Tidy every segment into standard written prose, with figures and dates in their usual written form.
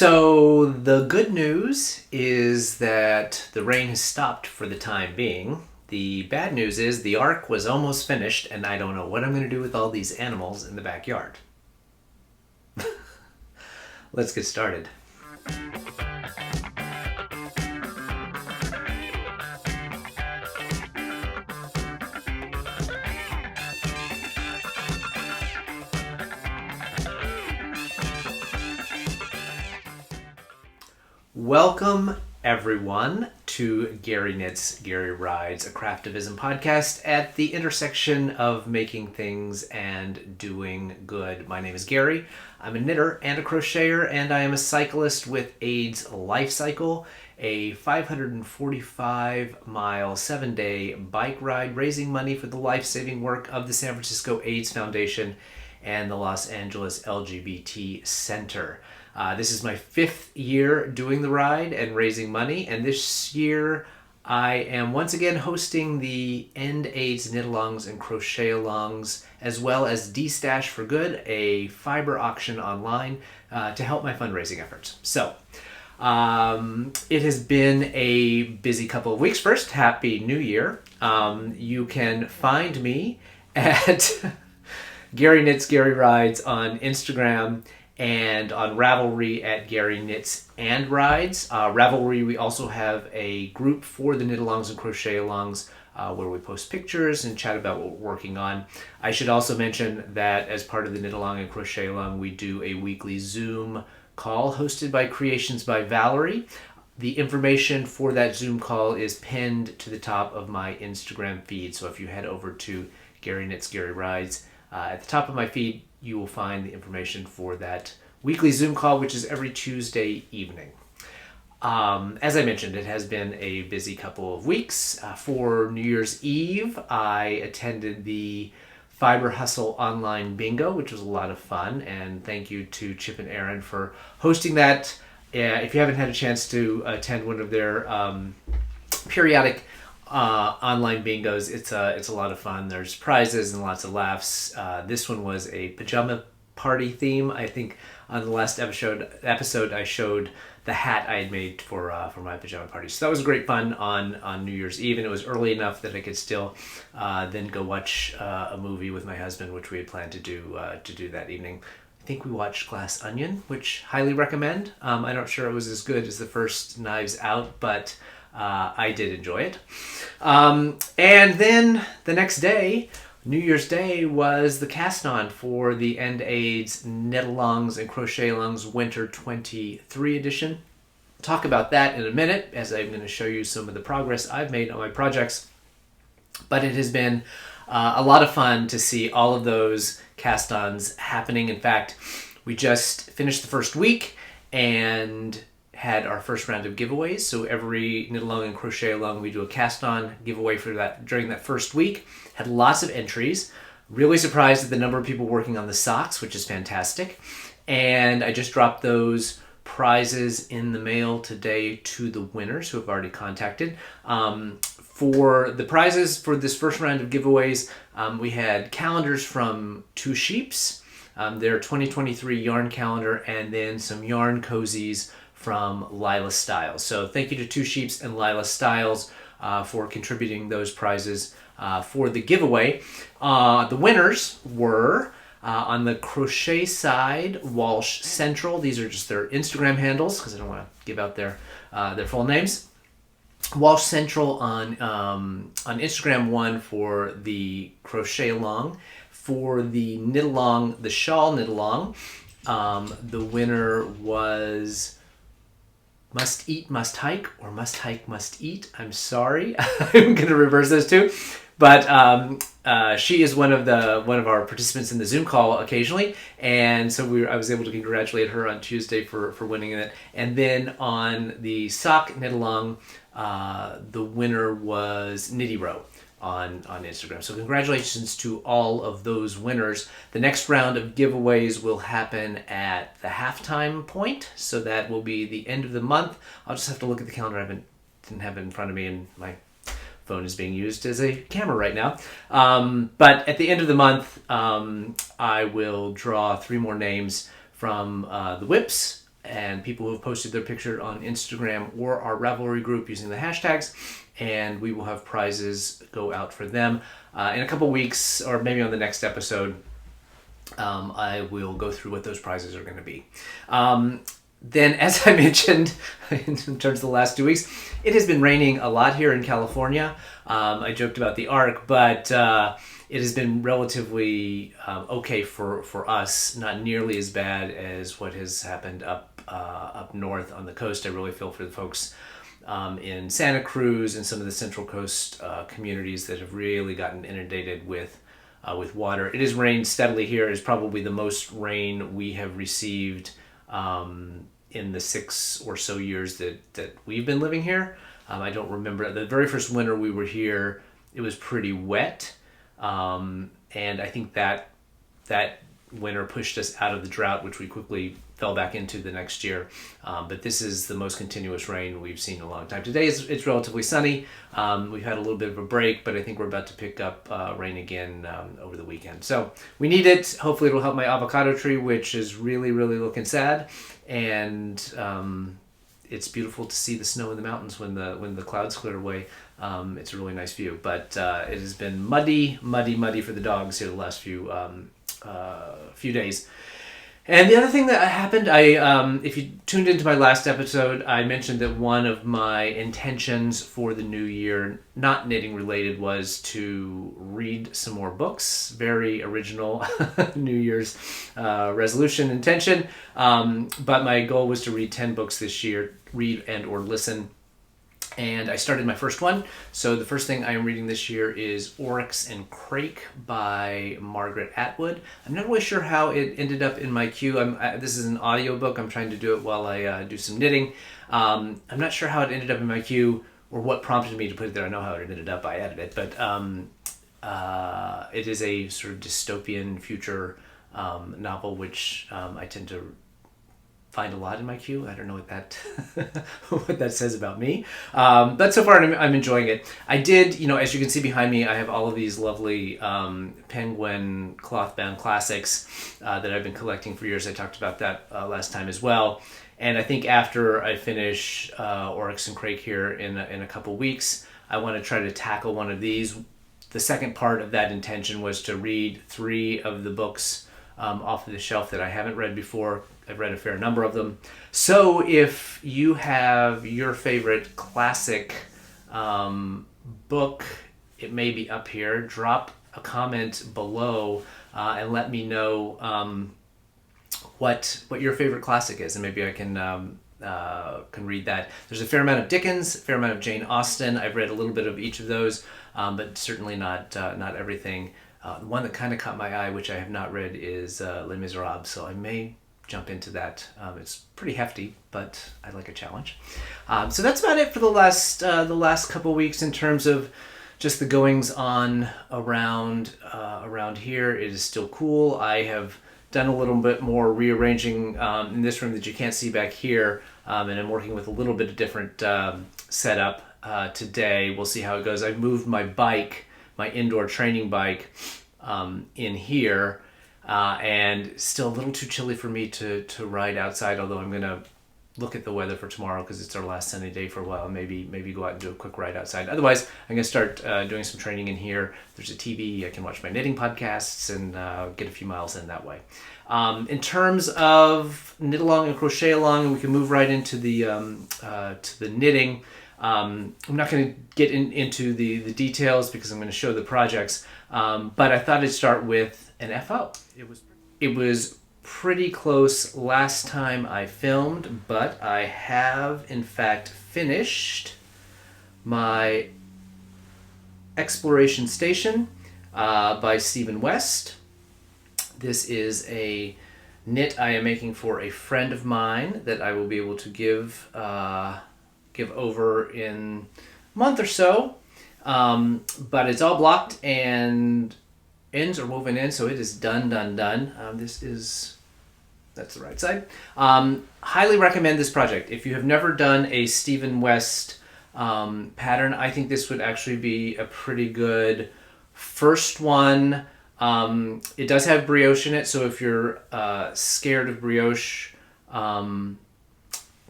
So the good news is that the rain has stopped for the time being. The bad news is the ark was almost finished and I don't know what I'm going to do with all these animals in the backyard. Let's get started. Welcome everyone to Gary Knits, Gary Rides, a Craftivism podcast at the intersection of making things and doing good. My name is Gary. I'm a knitter and a crocheter, and I am a cyclist with AIDS Lifecycle, a 545-mile, 7-day bike ride raising money for the life-saving work of the San Francisco AIDS Foundation and the Los Angeles LGBT Center. This is my 5th year doing the ride and raising money, and this year I am once again hosting the End AIDS Knitalongs and Crochetalongs, as well as D-Stash for Good, a fiber auction online to help my fundraising efforts. So it has been a busy couple of weeks. First, Happy New Year. You can find me at Gary Knits, Gary Rides on Instagram, and on Ravelry at GaryKnitsAndRides. Ravelry, we also have a group for the Knitalongs and Crochetalongs where we post pictures and chat about what we're working on. I should also mention that as part of the Knitalong and Crochetalong, we do a weekly Zoom call hosted by Creations by Valerie. The information for that Zoom call is pinned to the top of my Instagram feed. So if you head over to Gary Knits, Gary Rides, at the top of my feed, you will find the information for that weekly Zoom call, which is every Tuesday evening. As I mentioned, it has been a busy couple of weeks. For New Year's Eve, I attended the Fiber Hustle online bingo, which was a lot of fun, and thank you to Chip and Aaron for hosting that. If you haven't had a chance to attend one of their periodic online bingos, it's a lot of fun. There's prizes and lots of laughs. This one was a pajama party theme. I think on the last episode I showed the hat I had made for my pajama party. So that was great fun on New Year's Eve, and it was early enough that I could still then go watch a movie with my husband, which we had planned to do that evening. I think we watched Glass Onion, which highly recommend. I'm not sure it was as good as the first Knives Out, but I did enjoy it. And then the next day, New Year's Day, was the cast-on for the End AIDS Knitalongs and Crochetalongs Winter 23 edition. Talk about that in a minute, as I'm going to show you some of the progress I've made on my projects. But it has been a lot of fun to see all of those cast-ons happening. In fact, we just finished the first week and had our first round of giveaways. So every Knitalong and Crochetalong, we do a cast-on giveaway for that during that first week. Had lots of entries. Really surprised at the number of people working on the socks, which is fantastic. And I just dropped those prizes in the mail today to the winners who have already contacted. For the prizes for this first round of giveaways, we had calendars from Two Sheeps, their 2023 yarn calendar, and then some yarn cozies from Lila Styles. So thank you to Two Sheeps and Lila Styles for contributing those prizes for the giveaway. The winners were, on the crochet side, Walsh Central. These are just their Instagram handles because I don't want to give out their full names. Walsh Central on Instagram won for the Crochetalong. For the Knitalong, the shawl Knitalong, the winner was Must Eat, Must Hike, or Must Hike, Must Eat. I'm sorry. I'm going to reverse those two. But she is one of our participants in the Zoom call occasionally, and so I was able to congratulate her on Tuesday for winning it. And then on the sock Knitalong, the winner was Knitty Row on Instagram. So congratulations to all of those winners. The next round of giveaways will happen at the halftime point, so that will be the end of the month. I'll just have to look at the calendar. I didn't have it in front of me, and my phone is being used as a camera right now. But at the end of the month, I will draw 3 more names from the whips and people who have posted their picture on Instagram or our Ravelry group using the hashtags, and we will have prizes go out for them. In a couple weeks, or maybe on the next episode, I will go through what those prizes are going to be. Then, as I mentioned, in terms of the last 2 weeks, it has been raining a lot here in California. I joked about the arc, but it has been relatively okay for us, not nearly as bad as what has happened up north on the coast. I really feel for the folks in Santa Cruz and some of the Central Coast communities that have really gotten inundated with water. It has rained steadily here. It's probably the most rain we have received in the 6 or so years that we've been living here. I don't remember. The very first winter we were here, it was pretty wet. And I think that winter pushed us out of the drought, which we quickly fell back into the next year. But this is the most continuous rain we've seen in a long time. Today it's relatively sunny. We've had a little bit of a break, but I think we're about to pick up rain again over the weekend. So we need it. Hopefully it'll help my avocado tree, which is really, really looking sad. And it's beautiful to see the snow in the mountains when the clouds clear away. It's a really nice view, but it has been muddy for the dogs here the last few days. And the other thing that happened, if you tuned into my last episode, I mentioned that one of my intentions for the new year, not knitting related, was to read some more books. Very original New Year's resolution intention. But my goal was to read 10 books this year, read and or listen. And I started my first one. So the first thing I am reading this year is Oryx and Crake by Margaret Atwood. I'm not really sure how it ended up in my queue. This is an audiobook. I'm trying to do it while I do some knitting. I'm not sure how it ended up in my queue or what prompted me to put it there. I know how it ended up. I added it. But it is a sort of dystopian future novel, which I tend to find a lot in my queue. I don't know what that what that says about me. But so far I'm enjoying it. I did, as you can see behind me, I have all of these lovely Penguin cloth-bound classics that I've been collecting for years. I talked about that last time as well. And I think after I finish Oryx and Crake here in a couple weeks, I want to try to tackle one of these. The second part of that intention was to read 3 of the books off of the shelf that I haven't read before. I've read a fair number of them. So if you have your favorite classic book, it may be up here. Drop a comment below and let me know what your favorite classic is, and maybe I can read that. There's a fair amount of Dickens, a fair amount of Jane Austen. I've read a little bit of each of those, but certainly not everything. The one that kind of caught my eye, which I have not read, is Les Miserables, so I may jump into that. It's pretty hefty, but I like a challenge. So that's about it for the last couple weeks in terms of just the goings on around here. It is still cool. I have done a little bit more rearranging in this room that you can't see back here, and I'm working with a little bit of different setup today. We'll see how it goes. I've moved my bike, my indoor training bike, in here. And still a little too chilly for me to ride outside, although I'm going to look at the weather for tomorrow because it's our last sunny day for a while. Maybe go out and do a quick ride outside. Otherwise, I'm going to start doing some training in here. There's a TV. I can watch my knitting podcasts and get a few miles in that way. In terms of Knitalong and Crochetalong, we can move right into the knitting. I'm not going to get into the details because I'm going to show the projects, but I thought I'd start with an FO. It was pretty close last time I filmed, but I have in fact finished my Exploration Station by Stephen West. This is a knit I am making for a friend of mine that I will be able to give over in a month or so, but it's all blocked and ends are woven in, so it is done. That's the right side. Highly recommend this project. If you have never done a Stephen West pattern, I think this would actually be a pretty good first one. It does have brioche in it, so if you're scared of brioche,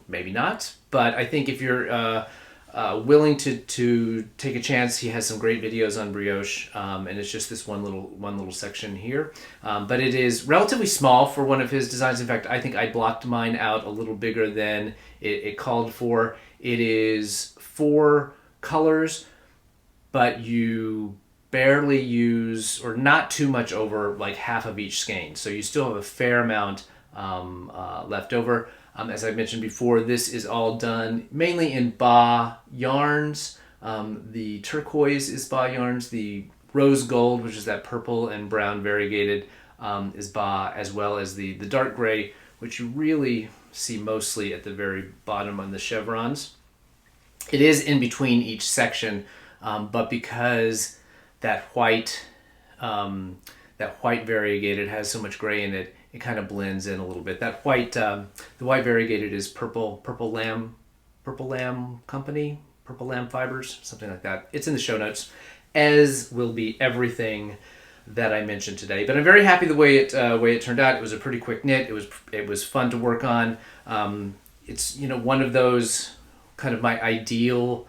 maybe not. But I think if you're willing to take a chance, he has some great videos on brioche, and it's just this one little section here. But it is relatively small for one of his designs. In fact, I think I blocked mine out a little bigger than it called for. It is 4 colors, but you barely use, or not too much over, like half of each skein. So you still have a fair amount left over. As I mentioned before, this is all done mainly in Ba yarns. The turquoise is Ba yarns. The rose gold, which is that purple and brown variegated, is Ba, as well as the dark gray, which you really see mostly at the very bottom on the chevrons. It is in between each section, but because that white variegated has so much gray in it, it kind of blends in a little bit. That white, the white variegated is purple lamb company, purple lamb fibers, something like that. It's in the show notes, as will be everything that I mentioned today. But I'm very happy the way it turned out. It was a pretty quick knit. It was fun to work on. It's, you know, one of those kind of my ideal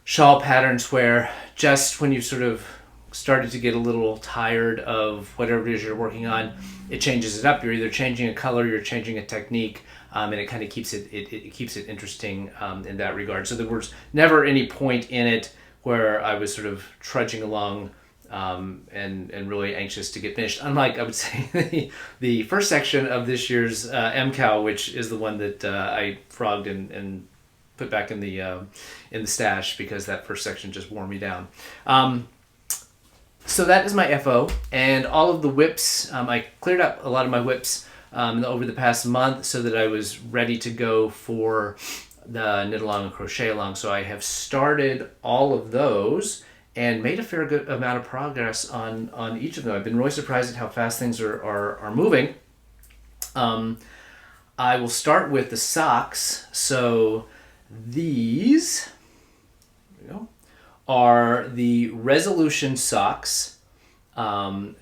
shawl patterns where just when you sort of started to get a little tired of whatever it is you're working on, it changes it up. You're either changing a color, you're changing a technique, and it kind of keeps it keeps it interesting in that regard. So there was never any point in it where I was sort of trudging along and really anxious to get finished. Unlike, I would say, the first section of this year's KAL, which is the one that I frogged and put back in the stash, because that first section just wore me down. So that is my FO, and all of the whips. I cleared up a lot of my whips over the past month so that I was ready to go for the Knitalong and Crochetalong. So I have started all of those and made a fair good amount of progress on each of them. I've been really surprised at how fast things are moving. I will start with the socks. So these, there we go, are the Resolution socks. I'm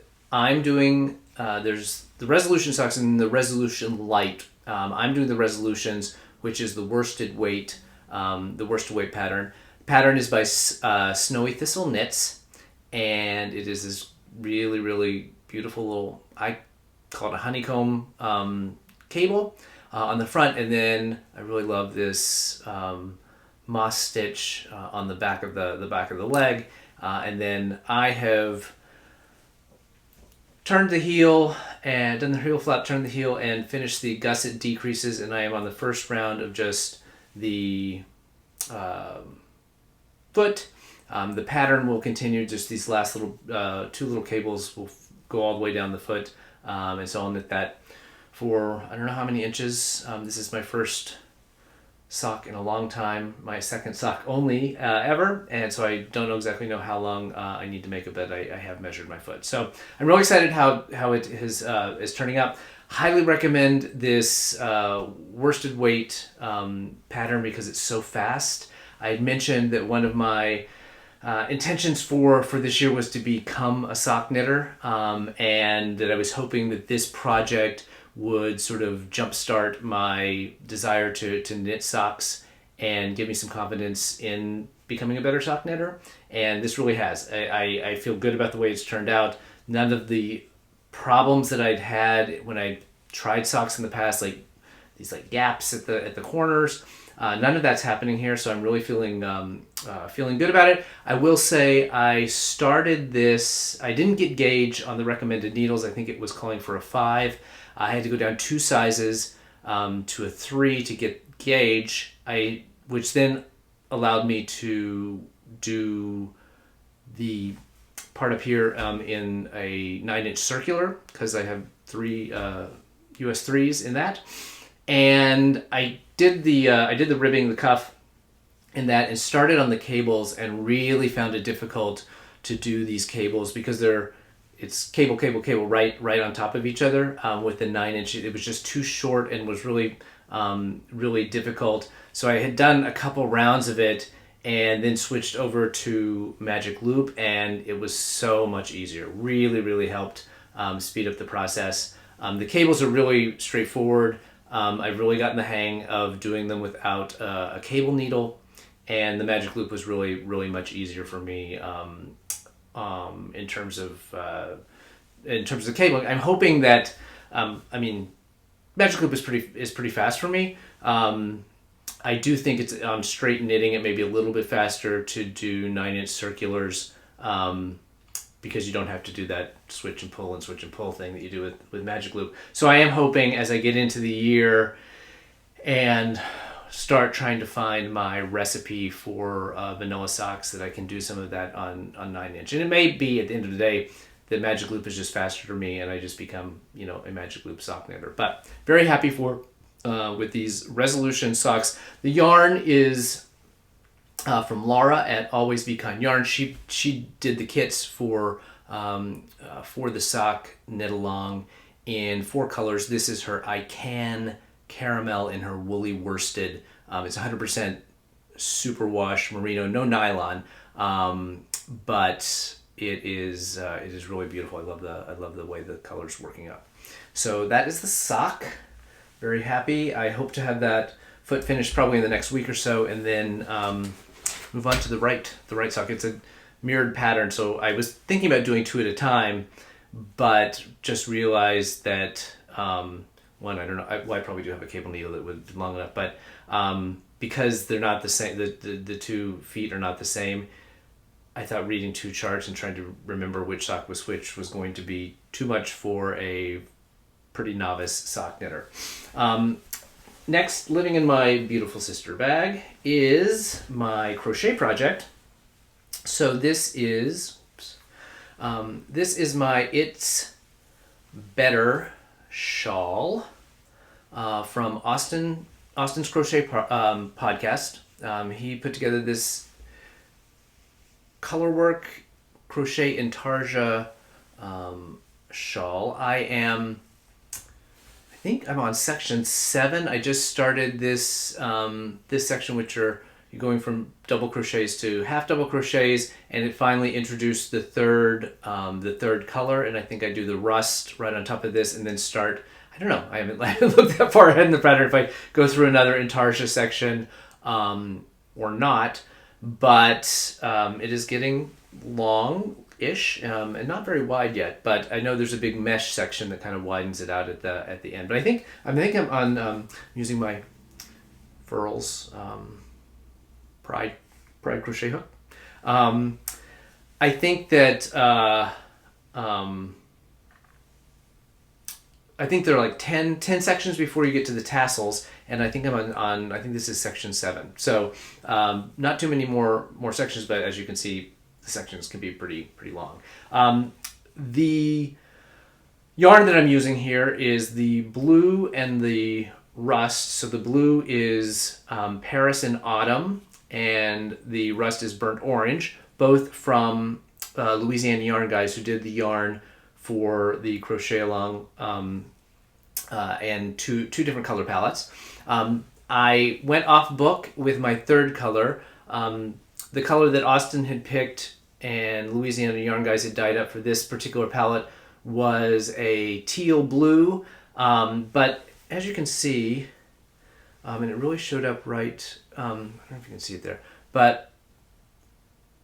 doing, there's the Resolution socks and the Resolution Light. I'm doing the Resolutions, which is the worsted weight pattern. The pattern is by Snowy Thistle Knits, and it is this really, really beautiful little, I call it a honeycomb cable on the front, and then I really love this moss stitch on the back of the leg, and then I have turned the heel and done the heel flap, turned the heel, and finished the gusset decreases, and I am on the first round of just the foot. The pattern will continue, just these last little 2 little cables will go all the way down the foot, and so I'll knit that for I don't know how many inches. This is my first sock in a long time, my second sock only ever, and so I don't exactly know how long I need to make it, but I have measured my foot. So I'm really excited how it is turning out. Highly recommend this worsted weight pattern because it's so fast. I had mentioned that one of my intentions for this year was to become a sock knitter, and that I was hoping that this project would sort of jumpstart my desire to knit socks and give me some confidence in becoming a better sock knitter. And this really has. I feel good about the way it's turned out. None of the problems that I'd had when I tried socks in the past, like these like gaps at the corners, none of that's happening here. So I'm really feeling good about it. I will say I started this, I didn't get gauge on the recommended needles. I think it was calling for a 5. I had to go down 2 sizes to a 3 to get gauge, which then allowed me to do the part up here in a 9-inch circular, because I have 3 US 3s in that, and I did the ribbing, the cuff in that, and started on the cables, and really found it difficult to do these cables because it's cable right on top of each other with the 9-inch. It was just too short and was really really difficult. So I had done a couple rounds of it and then switched over to Magic Loop, and it was so much easier. Really helped speed up the process. The cables are really straightforward. I've really gotten the hang of doing them without a cable needle, and the magic loop was really much easier for me in terms of the cable. I'm hoping that I mean, magic loop is pretty fast for me. I do think it's on straight knitting it may be a little bit faster to do 9-inch circulars, because you don't have to do that switch and pull thing that you do with magic loop. So I am hoping as I get into the year and start trying to find my recipe for vanilla socks that I can do some of that on 9-inch. And it may be at the end of the day that magic loop is just faster for me and I just become, a magic loop sock knitter. But very happy with these resolution socks. The yarn is from Laura at Always Be Kind Yarn. She did the kits for the sock Knitalong in 4 colors. This is her I Can Caramel in her woolly worsted. It's 100% superwash merino, no nylon, but it is really beautiful. I love the way the color's working up. So that is the sock. Very happy. I hope to have that foot finished probably in the next week or so, and then move on to the right sock. It's a mirrored pattern, so I was thinking about doing 2 at a time, but just realized that one, I don't know. I probably do have a cable needle that would be long enough, but because they're not the same, the 2 feet are not the same. I thought reading 2 charts and trying to remember which sock was which was going to be too much for a pretty novice sock knitter. Next, living in my beautiful sister bag is my crochet project. So this is my It's Better shawl from Austin's Crochet podcast. He put together this colorwork crochet intarsia shawl. I think I'm on section 7. I just started this section, which are you're going from double crochets to half double crochets, and it finally introduced the third color, and I think I do the rust right on top of this, and then start. I don't know. I haven't looked that far ahead in the pattern if I go through another intarsia section or not, but it is getting long-ish and not very wide yet. But I know there's a big mesh section that kind of widens it out at the end. But I think I'm on using my Furls Pride crochet hook. I think that I think there are like 10 sections before you get to the tassels, and I think I'm on I think this is section 7. So not too many more sections, but as you can see, the sections can be pretty long. The yarn that I'm using here is the blue and the rust. So the blue is Paris in Autumn, and the rust is Burnt Orange, both from Louisiana Yarn Guys, who did the yarn for the Crochetalong and two different color palettes. I went off book with my third color. The color that Austin had picked and Louisiana Yarn Guys had dyed up for this particular palette was a teal blue, but as you can see, and it really showed up right, I don't know if you can see it there, but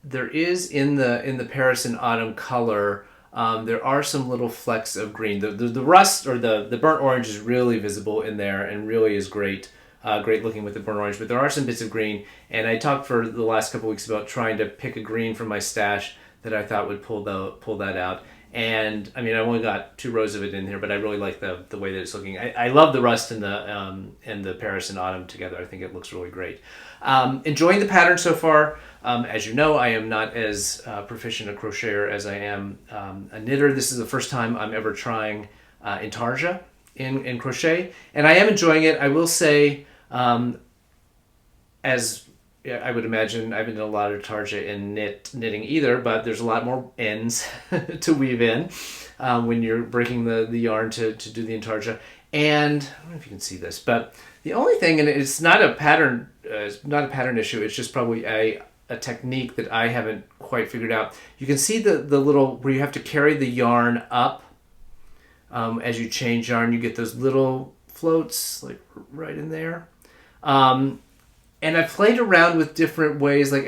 there is in the Paris in Autumn color, there are some little flecks of green. The rust or the burnt orange is really visible in there and really is great looking with the burnt orange, but there are some bits of green, and I talked for the last couple weeks about trying to pick a green from my stash that I thought would pull that out. And I mean, I only got 2 rows of it in here, but I really like the way that it's looking. I love the rust and the Paris in Autumn together. I think it looks really great. Enjoying the pattern so far. As you know, I am not as proficient a crocheter as I am a knitter. This is the first time I'm ever trying intarsia in crochet, and I am enjoying it. I will say, as I would imagine, I haven't done a lot of intarsia in knitting either, but there's a lot more ends to weave in when you're breaking the yarn to do the intarsia. And I don't know if you can see this, but the only thing, and it's not a pattern issue, it's just probably a technique that I haven't quite figured out. You can see the little, where you have to carry the yarn up as you change yarn, you get those little floats like right in there. And I've played around with different ways, like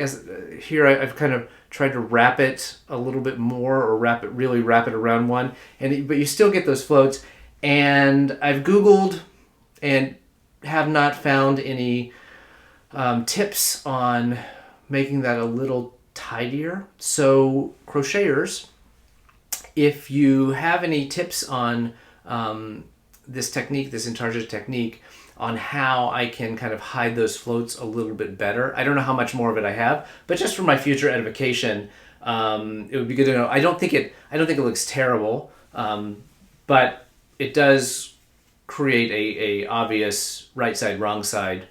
here I've kind of tried to wrap it a little bit more, or really wrap it around one, but you still get those floats. And I've Googled and have not found any tips on making that a little tidier. So crocheters, if you have any tips on this technique, this intarsia technique, on how I can kind of hide those floats a little bit better. I don't know how much more of it I have, but just for my future edification, it would be good to know. I don't think it looks terrible, but it does create a obvious right side, wrong side,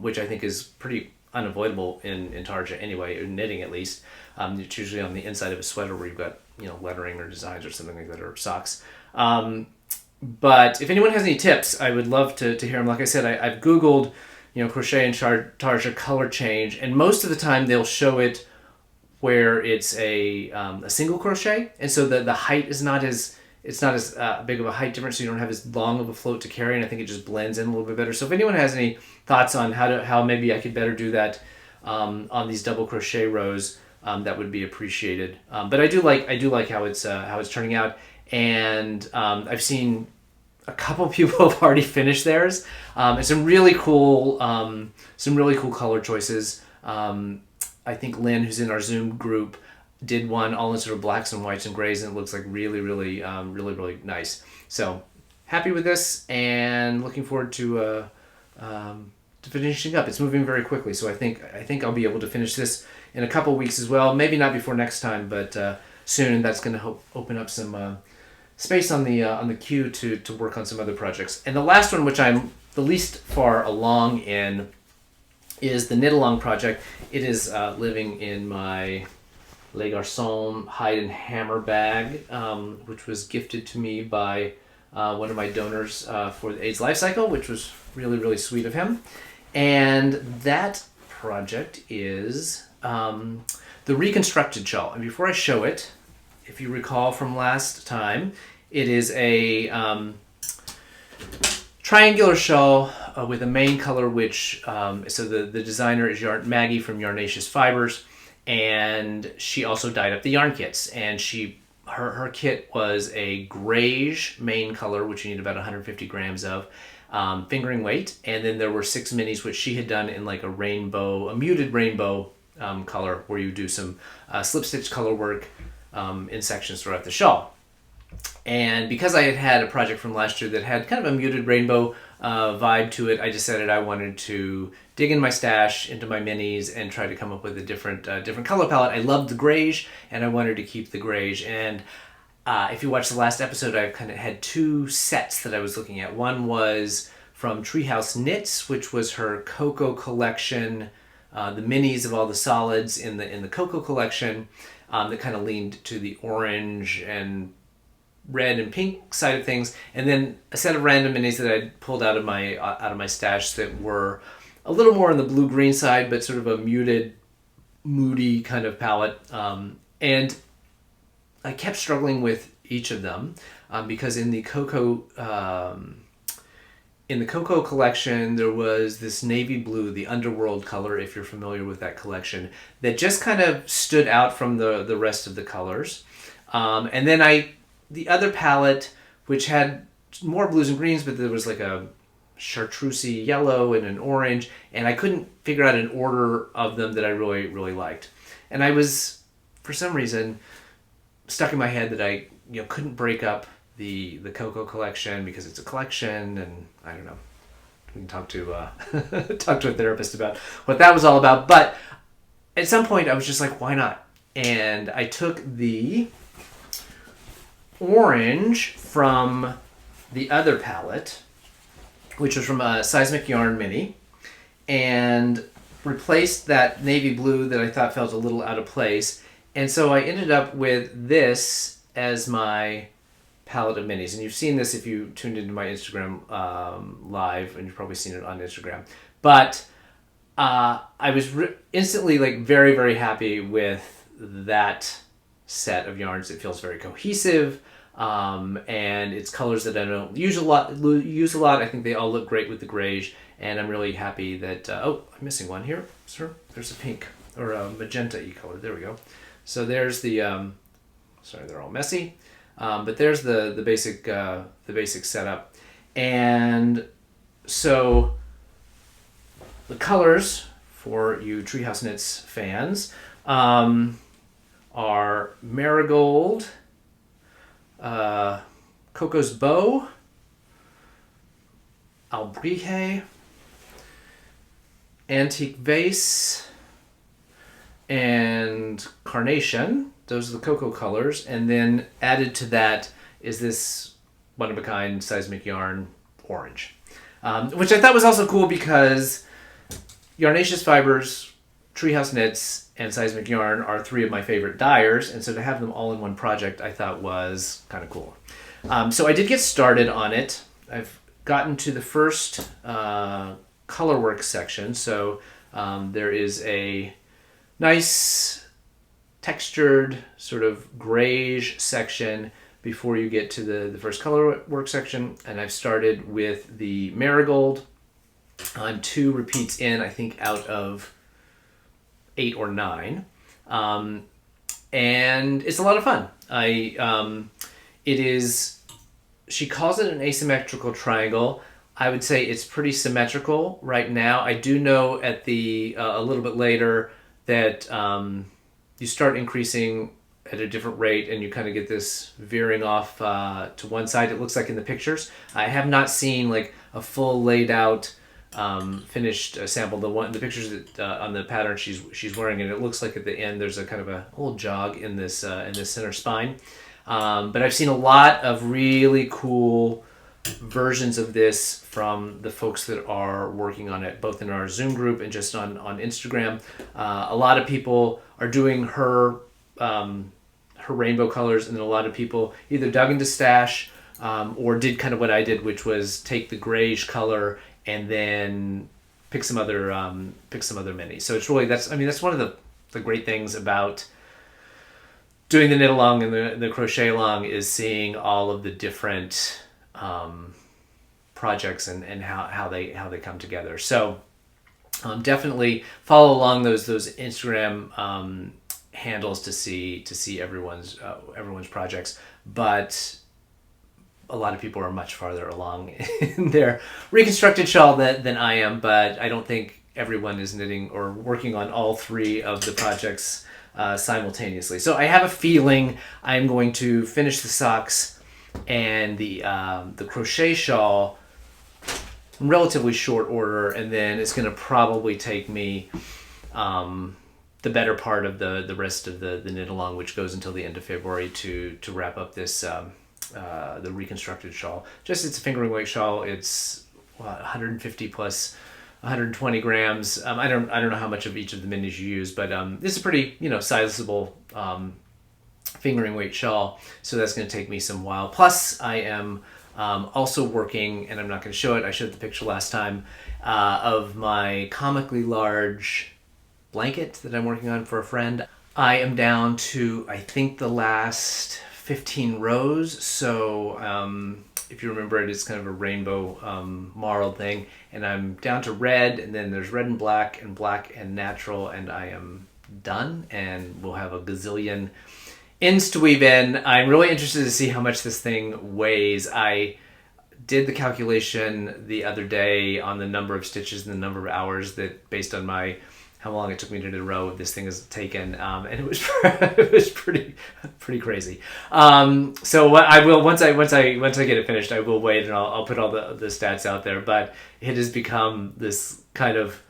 which I think is pretty unavoidable in intarsia anyway, in knitting at least. It's usually on the inside of a sweater where you've got lettering or designs or something like that, or socks. But if anyone has any tips, I would love to hear them. Like I said, I've Googled, crochet and intarsia color change, and most of the time they'll show it where it's a single crochet, and so the height is not as big of a height difference, so you don't have as long of a float to carry, and I think it just blends in a little bit better. So if anyone has any thoughts on how maybe I could better do that on these double crochet rows, that would be appreciated. But I do like how it's turning out. And I've seen a couple people have already finished theirs, and some really cool color choices. I think Lynn, who's in our Zoom group, did one all in sort of blacks and whites and grays, and it looks like really nice. So happy with this, and looking forward to finishing up. It's moving very quickly, so I think I'll be able to finish this in a couple weeks as well. Maybe not before next time, but soon. And that's going to open up some space on the queue to work on some other projects. And the last one, which I'm the least far along in, is the Knitalong project. It is living in my Les Garçons hide and hammer bag, which was gifted to me by one of my donors for the AIDS Lifecycle, which was really sweet of him. And that project is the reconstructed shawl. And before I show it, if you recall from last time, it is a triangular shawl with a main color, which, so the designer is Maggie from Yarnaceous Fibers, and she also dyed up the yarn kits. And her kit was a grayish main color, which you need about 150 grams of, fingering weight. And then there were 6 minis, which she had done in like a muted rainbow color, where you do some slip stitch color work in sections throughout the shawl. And because I had a project from last year that had kind of a muted rainbow vibe to it, I decided I wanted to dig in my stash into my minis and try to come up with a different color palette. I loved the grayish, and I wanted to keep the grayish. And if you watched the last episode, I kind of had 2 sets that I was looking at. One was from Treehouse Knits, which was her Cocoa collection, the minis of all the solids in the Cocoa collection, that kind of leaned to the orange and red and pink side of things, and then a set of random minis that I pulled out of my stash that were a little more on the blue-green side, but sort of a muted, moody kind of palette. And I kept struggling with each of them because in the Cocoa collection, there was this navy blue, the underworld color, if you're familiar with that collection, that just kind of stood out from the rest of the colors. And then the other palette, which had more blues and greens, but there was like a chartreusey yellow and an orange, and I couldn't figure out an order of them that I really liked. And I was, for some reason, stuck in my head that I couldn't break up the Cocoa collection because it's a collection, and I don't know. We can talk to a therapist about what that was all about. But at some point, I was just like, why not? And I took the orange from the other palette, which was from a Seismic Yarn Mini, and replaced that navy blue that I thought felt a little out of place. And so I ended up with this as my palette of minis. And you've seen this if you tuned into my Instagram live, and you've probably seen it on Instagram. But I was instantly very happy with that set of yarns. It feels very cohesive. and it's colors that I don't use a lot. I think they all look great with the grayish, and I'm really happy that, oh, I'm missing one here, sir. There's a pink, or a magenta color, there we go. So there's the, sorry, they're all messy, but there's the basic setup. And so the colors for you Treehouse Knits fans are Marigold, Coco's Bow, Albrije, Antique Vase, and Carnation. Those are the cocoa colors. And then added to that is this one-of-a-kind seismic yarn orange, which I thought was also cool because Yarnaceous Fibers, Treehouse Knits, and Seismic Yarn are three of my favorite dyers, and so to have them all in one project I thought was kind of cool. So I did get started on it. I've gotten to the first colorwork section, so there is a nice textured sort of grayish section before you get to the first colorwork section, and I've started with the Marigold. I'm 2 repeats in, I think, out of 8 or 9, and it's a lot of fun. It is, she calls it an asymmetrical triangle. I would say it's pretty symmetrical right now. I do know at the a little bit later that you start increasing at a different rate and you kind of get this veering off to one side. It looks like in the pictures. I have not seen like a full laid out finished sample. The pictures that, on the pattern she's wearing, and it looks like at the end there's a kind of a little jog in this center spine. But I've seen a lot of really cool versions of this from the folks that are working on it, both in our Zoom group and just on Instagram. A lot of people are doing her rainbow colors, and then a lot of people either dug into stash or did kind of what I did, which was take the grayish color and then pick some other minis. So it's really, that's one of the great things about doing the Knitalong and the Crochetalong is seeing all of the different projects and how they come together. So definitely follow along those Instagram handles to see everyone's projects, but a lot of people are much farther along in their reconstructed shawl than I am, but I don't think everyone is knitting or working on all 3 of the projects simultaneously. So I have a feeling I'm going to finish the socks and the crochet shawl in relatively short order, and then it's going to probably take me the better part of the rest of the Knitalong, which goes until the end of February, to wrap up this the reconstructed shawl. Just, it's a fingering weight shawl. It's 150 plus 120 grams. I don't know how much of each of the minis you use, but this is a pretty sizable fingering weight shawl. So that's going to take me some while. Plus, I am also working, and I'm not going to show it. I showed the picture last time of my comically large blanket that I'm working on for a friend. I am down to, I think, the last 15 rows. So if you remember it, it's kind of a rainbow marled thing, and I'm down to red, and then there's red and black and natural, and I am done, and we'll have a gazillion ends to weave in. I'm really interested to see how much this thing weighs. I did the calculation the other day on the number of stitches and the number of hours that, based on how long it took me to knit a row this thing has taken, and it was it was pretty crazy. So what I will, once I get it finished, I will wait, and I'll put all the stats out there. But it has become this kind of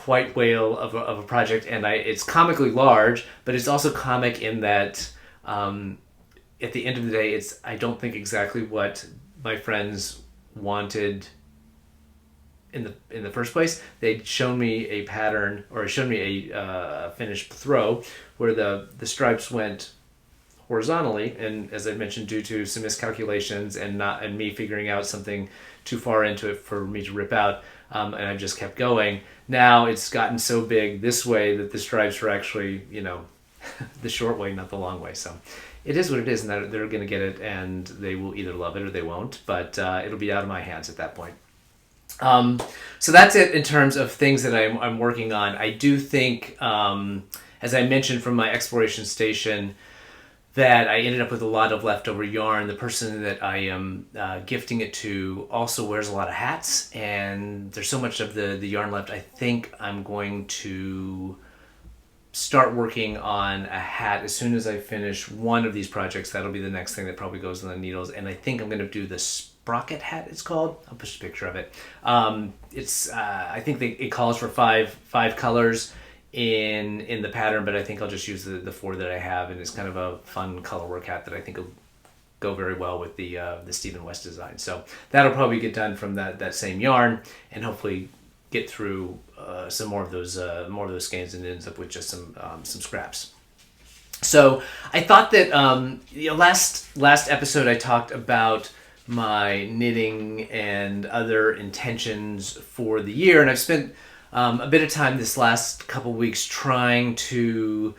white whale of a project, and it's comically large, but it's also comic in that at the end of the day, I don't think exactly what my friends wanted in the first place. They'd shown me a pattern, or shown me a finished throw where the stripes went horizontally, and as I mentioned, due to some miscalculations and me figuring out something too far into it for me to rip out, and I just kept going. Now it's gotten so big this way that the stripes are actually, the short way, not the long way. So it is what it is, and they're going to get it, and they will either love it or they won't. But it'll be out of my hands at that point. So that's it in terms of things that I'm working on. I do think, as I mentioned from my exploration station, that I ended up with a lot of leftover yarn. The person that I am gifting it to also wears a lot of hats, and there's so much of the yarn left. I think I'm going to start working on a hat as soon as I finish one of these projects. That'll be the next thing that probably goes on the needles, and I think I'm going to do the sprocket hat, it's called. I'll push a picture of it. It's I think it calls for five colors in the pattern, but I think I'll just use the 4 that I have, and it's kind of a fun color work hat that I think will go very well with the Stephen West design. So that'll probably get done from that same yarn, and hopefully get through some more of those skeins and ends up with just some scraps. So I thought that last episode I talked about my knitting and other intentions for the year, and I've spent a bit of time this last couple weeks trying to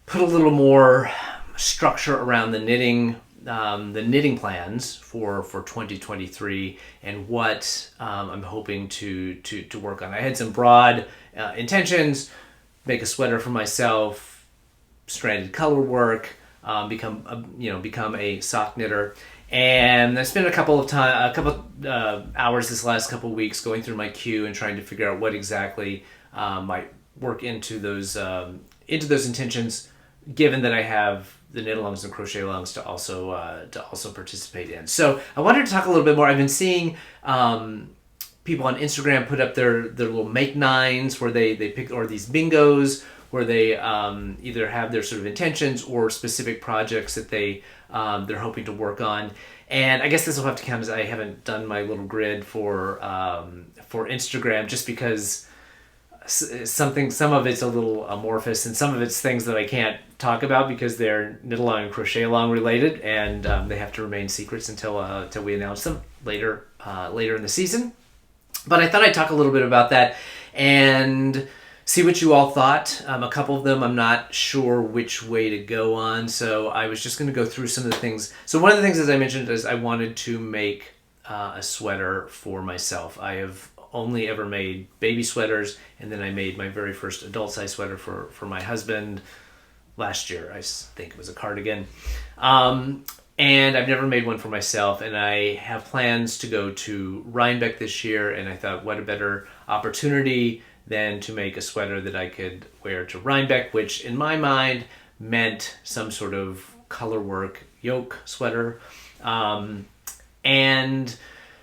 put a little more structure around the knitting plans for 2023 and what I'm hoping to work on. I had some broad intentions: make a sweater for myself, stranded color work, become a sock knitter. And I spent a couple hours this last couple of weeks going through my queue and trying to figure out what exactly might work into those intentions, given that I have the Knitalongs and Crochetalongs to also participate in. So I wanted to talk a little bit more. I've been seeing people on Instagram put up their little make nines where they pick, or these bingos where they either have their sort of intentions or specific projects that they're hoping to work on. And I guess this will have to count as I haven't done my little grid for Instagram, just because some of it's a little amorphous, and some of it's things that I can't talk about because they're Knitalong and Crochetalong related, and they have to remain secrets until we announce them later in the season. But I thought I'd talk a little bit about that and see what you all thought. A couple of them I'm not sure which way to go on, so I was just going to go through some of the things. So one of the things, as I mentioned, is I wanted to make a sweater for myself. I have only ever made baby sweaters, and then I made my very first adult size sweater for my husband last year. I think it was a cardigan. And I've never made one for myself, and I have plans to go to Rhinebeck this year, and I thought, what a better opportunity than to make a sweater that I could wear to Rhinebeck, which in my mind meant some sort of color work yoke sweater. And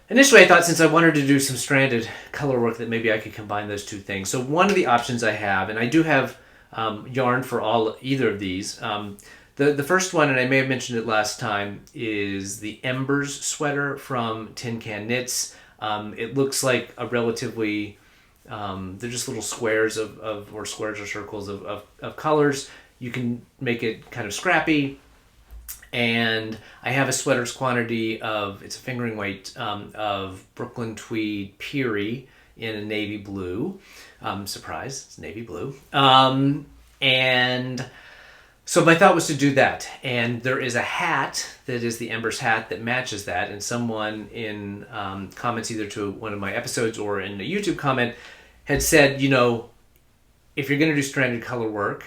initially I thought, since I wanted to do some stranded color work, that maybe I could combine those two things. So one of the options I have, and I do have yarn for either of these. The first one, and I may have mentioned it last time, is the Embers sweater from Tin Can Knits. It looks like a relatively, they're just little squares or squares or circles of colors. You can make it kind of scrappy. And I have a sweater's quantity of, it's a fingering weight, of Brooklyn Tweed Peary in a navy blue. Surprise, it's navy blue. And so my thought was to do that. And there is a hat that is the Embers hat that matches that. And someone in comments either to one of my episodes or in a YouTube comment had said, you know, if you're going to do stranded color work,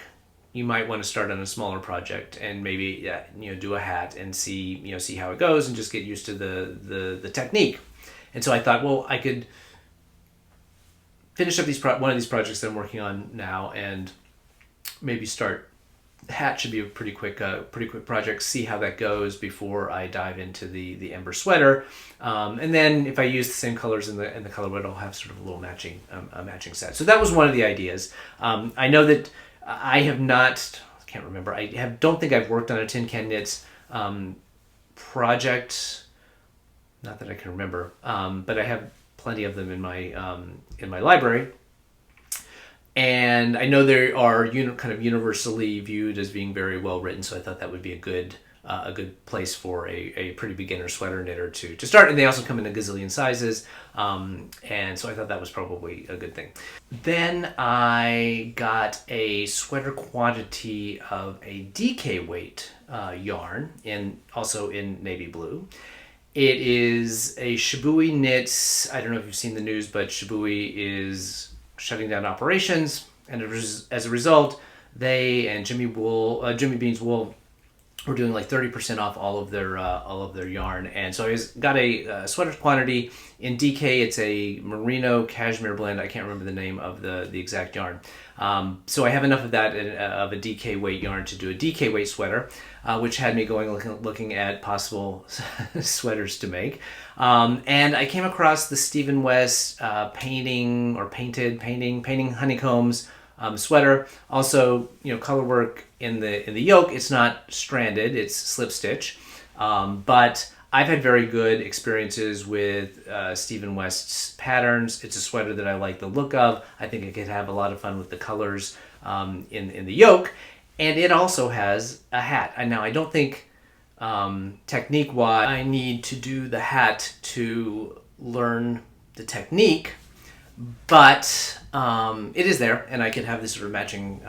you might want to start on a smaller project and maybe do a hat and see how it goes and just get used to the technique. And so I thought, well, I could finish up one of these projects that I'm working on now and maybe start. The hat should be a pretty quick project. See how that goes before I dive into the Ember sweater, and then if I use the same colors in the color wheel, I'll have sort of a little matching set. So that was one of the ideas. I know that I have not. I can't remember. Don't think I've worked on a Tin Can Knits project. Not that I can remember, but I have plenty of them in my library. And I know they are kind of universally viewed as being very well written, so I thought that would be a good a good place for a pretty beginner sweater knitter to start. And they also come in a gazillion sizes. And so I thought that was probably a good thing. Then I got a sweater quantity of a DK weight yarn, also in navy blue. It is a Shibui Knits. I don't know if you've seen the news, but Shibui is shutting down operations. And as a result, they and Jimmy Bean's Wool were doing like 30% off all of their yarn. And so I got a sweater quantity in DK. It's a merino cashmere blend. I can't remember the name of the exact yarn. So I have enough of that of a DK weight yarn to do a DK weight sweater, which had me going looking at possible sweaters to make. And I came across the Stephen West painting honeycombs sweater. Also, color work in the yoke. It's not stranded, it's slip stitch. But I've had very good experiences with Stephen West's patterns. It's a sweater that I like the look of. I think I could have a lot of fun with the colors in the yoke. And it also has a hat. And now I don't think technique-wise I need to do the hat to learn the technique, but it is there, and I could have this sort of matching,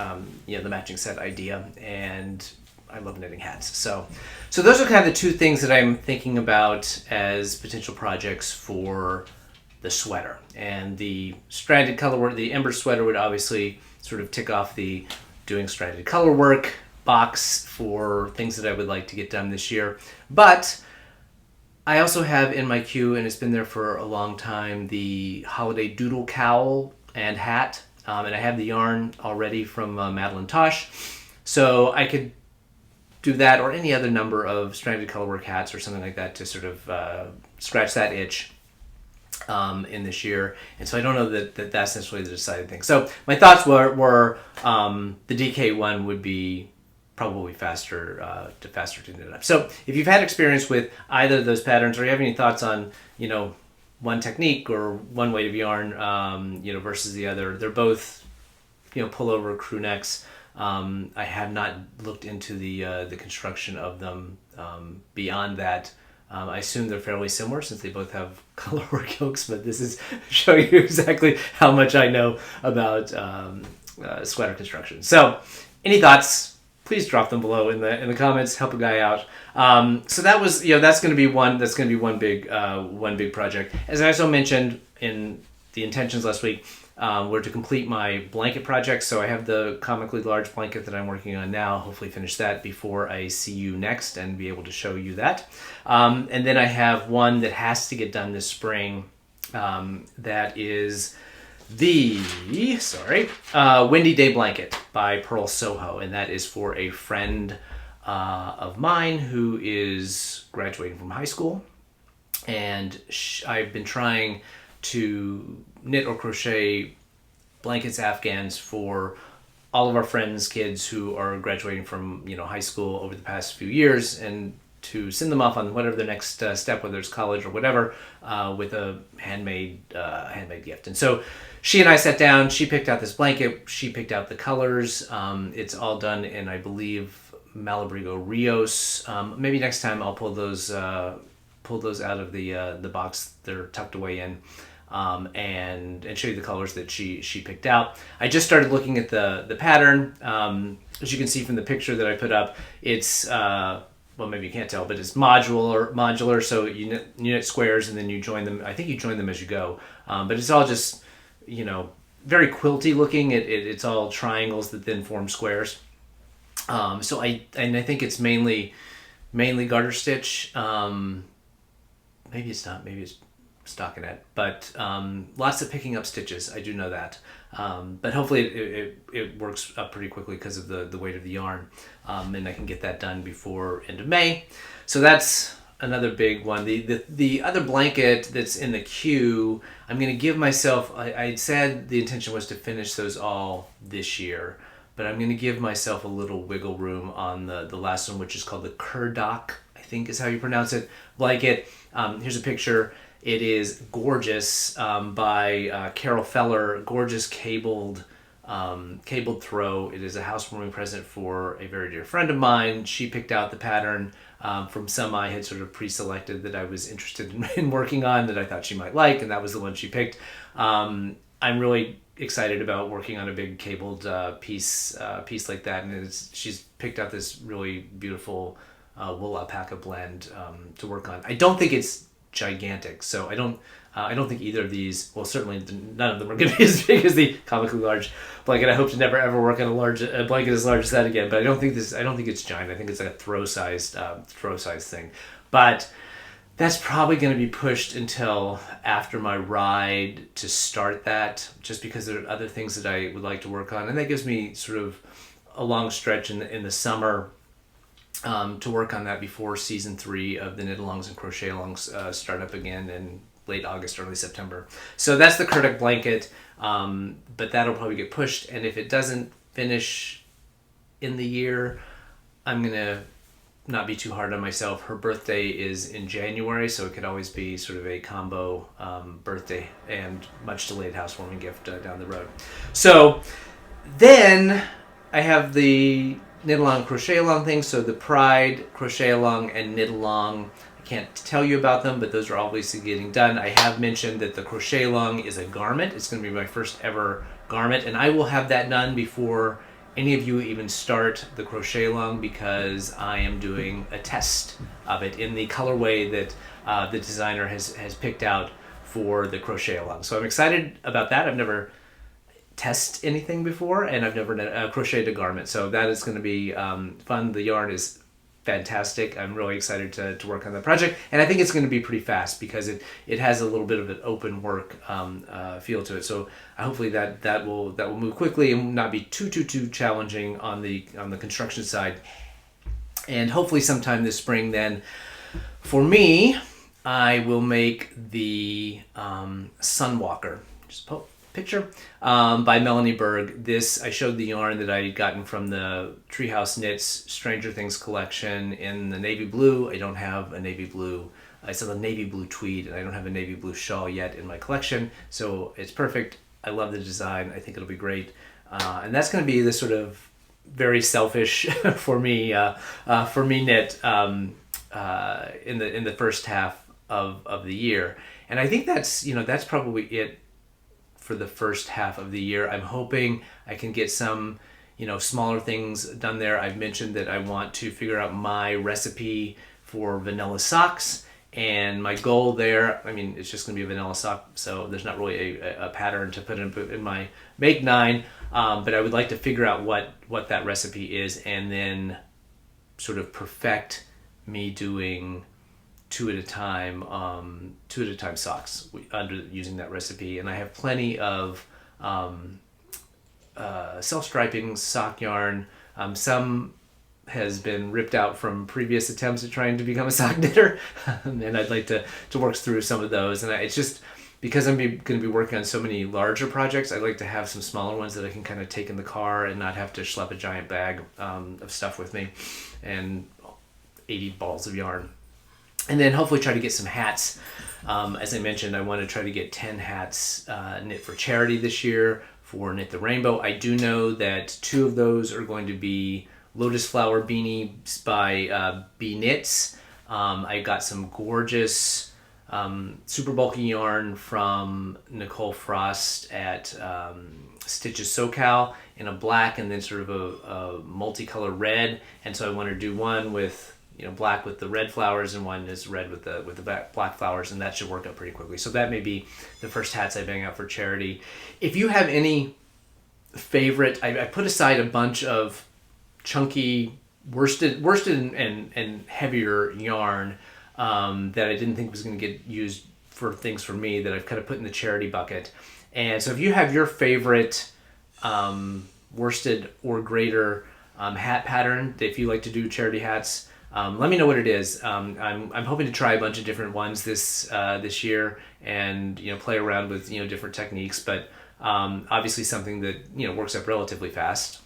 the matching set idea, and I love knitting hats. So those are kind of the two things that I'm thinking about as potential projects for the sweater. And the stranded color work, the Ember sweater would obviously sort of tick off the doing stranded color work box for things that I would like to get done this year. But I also have in my queue, and it's been there for a long time, the holiday doodle cowl and hat. And I have the yarn already from Madeline Tosh. So I could do that or any other number of stranded colorwork hats or something like that to sort of scratch that itch in this year. And so I don't know that that's necessarily the decided thing. So my thoughts were the DK one would be probably faster to knit up. So if you've had experience with either of those patterns, or you have any thoughts on, one technique or one weight of yarn, versus the other, they're both, pullover crew necks. I have not looked into the construction of them beyond that. I assume they're fairly similar since they both have colorwork yokes, but this is showing you exactly how much I know about sweater construction. So any thoughts, please drop them below in the comments. Help a guy out. So that was, that's going to be one big project. As I also mentioned in the intentions last week, were to complete my blanket project. So I have the comically large blanket that I'm working on now. Hopefully finish that before I see you next and be able to show you that. And then I have one that has to get done this spring. That is the Windy Day Blanket by Pearl Soho, and that is for a friend of mine who is graduating from high school, and I've been trying to knit or crochet blankets, afghans for all of our friends' kids who are graduating from high school over the past few years, and to send them off on whatever their next step, whether it's college or whatever, with a handmade gift. And so she and I sat down. She picked out this blanket. She picked out the colors. It's all done in, I believe, Malabrigo Rios. Maybe next time I'll pull those out of the box they're tucked away in, and show you the colors that she picked out. I just started looking at the pattern. As you can see from the picture that I put up, it's well, maybe you can't tell, but it's modular. So you knit squares and then you join them. I think you join them as you go, but it's all just very quilty looking. It's all triangles that then form squares. So I think it's mainly garter stitch. Maybe it's not. Maybe it's stockinette, but lots of picking up stitches. I do know that. But hopefully it works up pretty quickly because of the weight of the yarn, and I can get that done before end of May. So that's another big one. The other blanket that's in the queue, I'm going to give myself, I said the intention was to finish those all this year, but I'm going to give myself a little wiggle room on the last one, which is called the Kurdock, I think is how you pronounce it, blanket. Here's a picture. It is gorgeous, by Carol Feller, gorgeous cabled cabled throw. It is a housewarming present for a very dear friend of mine. She picked out the pattern from some I had sort of pre-selected that I was interested in working on that I thought she might like, and that was the one she picked. I'm really excited about working on a big cabled piece like that, and she's picked out this really beautiful wool alpaca blend to work on. I don't think it's gigantic, so I don't think either of these, well, certainly none of them are going to be as big as the comically large blanket. I hope to never ever work on a blanket as large as that again. But I don't think it's giant. I think it's like a throw sized thing. But that's probably going to be pushed until after my ride to start that, just because there are other things that I would like to work on, and that gives me sort of a long stretch in the summer to work on that before season 3 of the Knitalongs and Crochetalongs start up again in late August, early September. So that's the Kurdic blanket, but that'll probably get pushed. And if it doesn't finish in the year, I'm going to not be too hard on myself. Her birthday is in January, so it could always be sort of a combo birthday and much delayed housewarming gift down the road. So then I have the Knitalong Crochetalong thing, so the Pride, Crochetalong, and Knitalong. I can't tell you about them, but those are obviously getting done. I have mentioned that the Crochetalong is a garment. It's going to be my first ever garment, and I will have that done before any of you even start the Crochetalong, because I am doing a test of it in the colorway that the designer has picked out for the Crochetalong. So I'm excited about that. I've never test anything before, and I've never crocheted a garment, so that is going to be fun. The yarn is fantastic. I'm really excited to work on that project, and I think it's going to be pretty fast because it has a little bit of an open work feel to it. So hopefully that will move quickly and not be too challenging on the construction side. And hopefully sometime this spring, then for me, I will make the Sunwalker. Just picture by Melanie Berg. This, I showed the yarn that I had gotten from the Treehouse Knits Stranger Things collection in the navy blue. I don't have a navy blue. I saw the navy blue tweed, and I don't have a navy blue shawl yet in my collection, so it's perfect. I love the design. I think it'll be great, and that's going to be the sort of very selfish for me knit in the first half of the year, and I think that's probably it for the first half of the year. I'm hoping I can get some, smaller things done there. I've mentioned that I want to figure out my recipe for vanilla socks, and my goal there, it's just going to be a vanilla sock, so there's not really a pattern to put in my Make 9, but I would like to figure out what that recipe is, and then sort of perfect me doing two at a time socks using that recipe. And I have plenty of self-striping sock yarn. Some has been ripped out from previous attempts at trying to become a sock knitter, and I'd like to work through some of those. And it's just because I'm going to be working on so many larger projects, I'd like to have some smaller ones that I can kind of take in the car and not have to schlep a giant bag of stuff with me and 80 balls of yarn. And then hopefully try to get some hats. As I mentioned, I want to try to get 10 hats knit for charity this year for Knit the Rainbow. I do know that 2 of those are going to be Lotus Flower beanies by Bee Knits. I got some gorgeous super bulky yarn from Nicole Frost at Stitches SoCal in a black and then sort of a multicolored red. And so I want to do one with black with the red flowers, and one is red with the black flowers, and that should work out pretty quickly. So that may be the first hats I bang out for charity. If you have any favorite, I put aside a bunch of chunky worsted and heavier yarn that I didn't think was going to get used for things for me, that I've kind of put in the charity bucket. And so if you have your favorite worsted or greater hat pattern, if you like to do charity hats, let me know what it is. I'm hoping to try a bunch of different ones this year, and play around with different techniques, but obviously something that works up relatively fast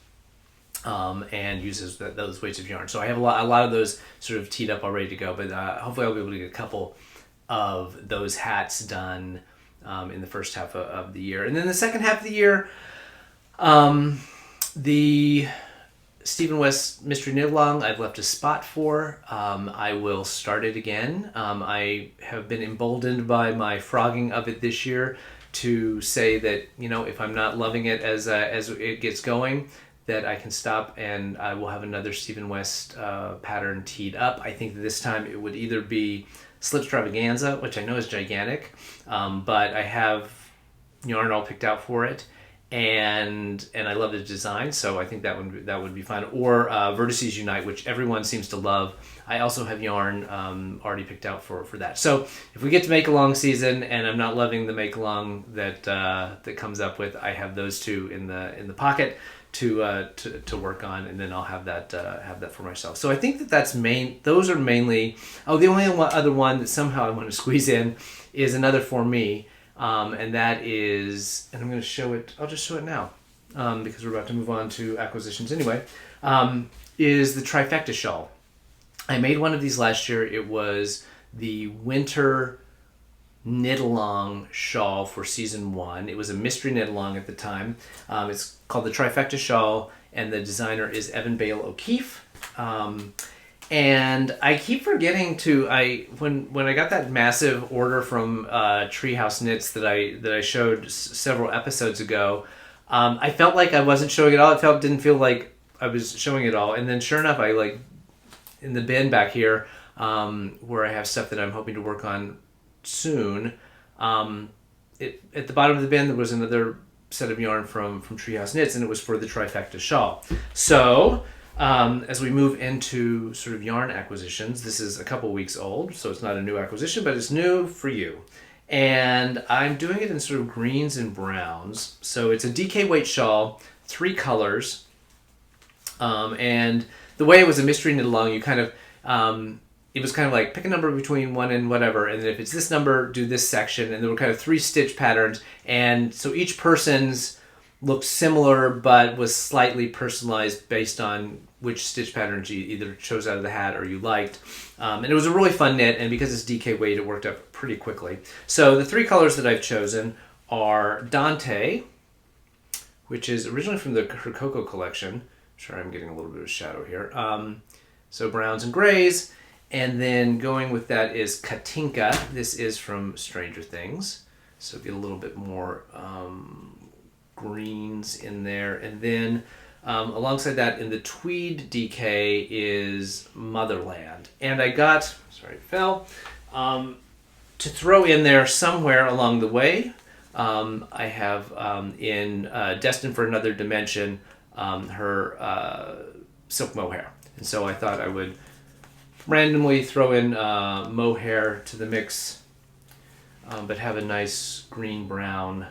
and uses those weights of yarn. So I have a lot of those sort of teed up all ready to go, but hopefully I'll be able to get a couple of those hats done in the first half of the year. And then the second half of the year, The Stephen West Mystery Knitalong I've left a spot for. I will start it again. I have been emboldened by my frogging of it this year to say that, you know, if I'm not loving it as it gets going, that I can stop and I will have another Stephen West pattern teed up. I think that this time it would either be Slipstravaganza, which I know is gigantic, but I have yarn all picked out for it, and I love the design, so I think that would be fun. Or Vertices Unite, which everyone seems to love. I also have yarn already picked out for that. So if we get to make along season and I'm not loving the make along that comes up with, I have those two in the pocket to work on, and then I'll have that for myself. So I think those are mainly. Oh, the only other one that somehow I want to squeeze in is another for me. And that is, and I'm going to show it, I'll just show it now, because we're about to move on to acquisitions anyway, is the Trifecta shawl. I made one of these last year. It was the winter Knitalong shawl for season 1. It was a mystery Knitalong at the time. It's called the Trifecta shawl, and the designer is Evan Bale O'Keefe. And I keep forgetting to when I got that massive order from Treehouse Knits that I showed several episodes ago, I felt like I wasn't showing it all. Didn't feel like I was showing it all. And then sure enough, I in the bin back here where I have stuff that I'm hoping to work on soon. At the bottom of the bin there was another set of yarn from Treehouse Knits, and it was for the Trifecta shawl. So as we move into sort of yarn acquisitions, this is a couple weeks old, so it's not a new acquisition, but it's new for you. And I'm doing it in sort of greens and browns. So it's a DK weight shawl, 3 colors. And the way it was a mystery knit along, you kind of, it was kind of like pick a number between 1 and whatever, and then if it's this number, do this section. And there were kind of 3 stitch patterns. And so each person's looked similar, but was slightly personalized based on which stitch patterns you either chose out of the hat or you liked. And it was a really fun knit, and because it's DK weight, it worked up pretty quickly. So the 3 colors that I've chosen are Dante, which is originally from the Cocoa collection. Sorry, I'm getting a little bit of shadow here. So browns and grays, and then going with that is Katinka. This is from Stranger Things, so get a little bit more greens in there. And then alongside that in the Tweed DK is Motherland. And I got, sorry it fell, to throw in there somewhere along the way, I have in Destined for Another Dimension, her silk mohair. And so I thought I would randomly throw in mohair to the mix, but have a nice green-brown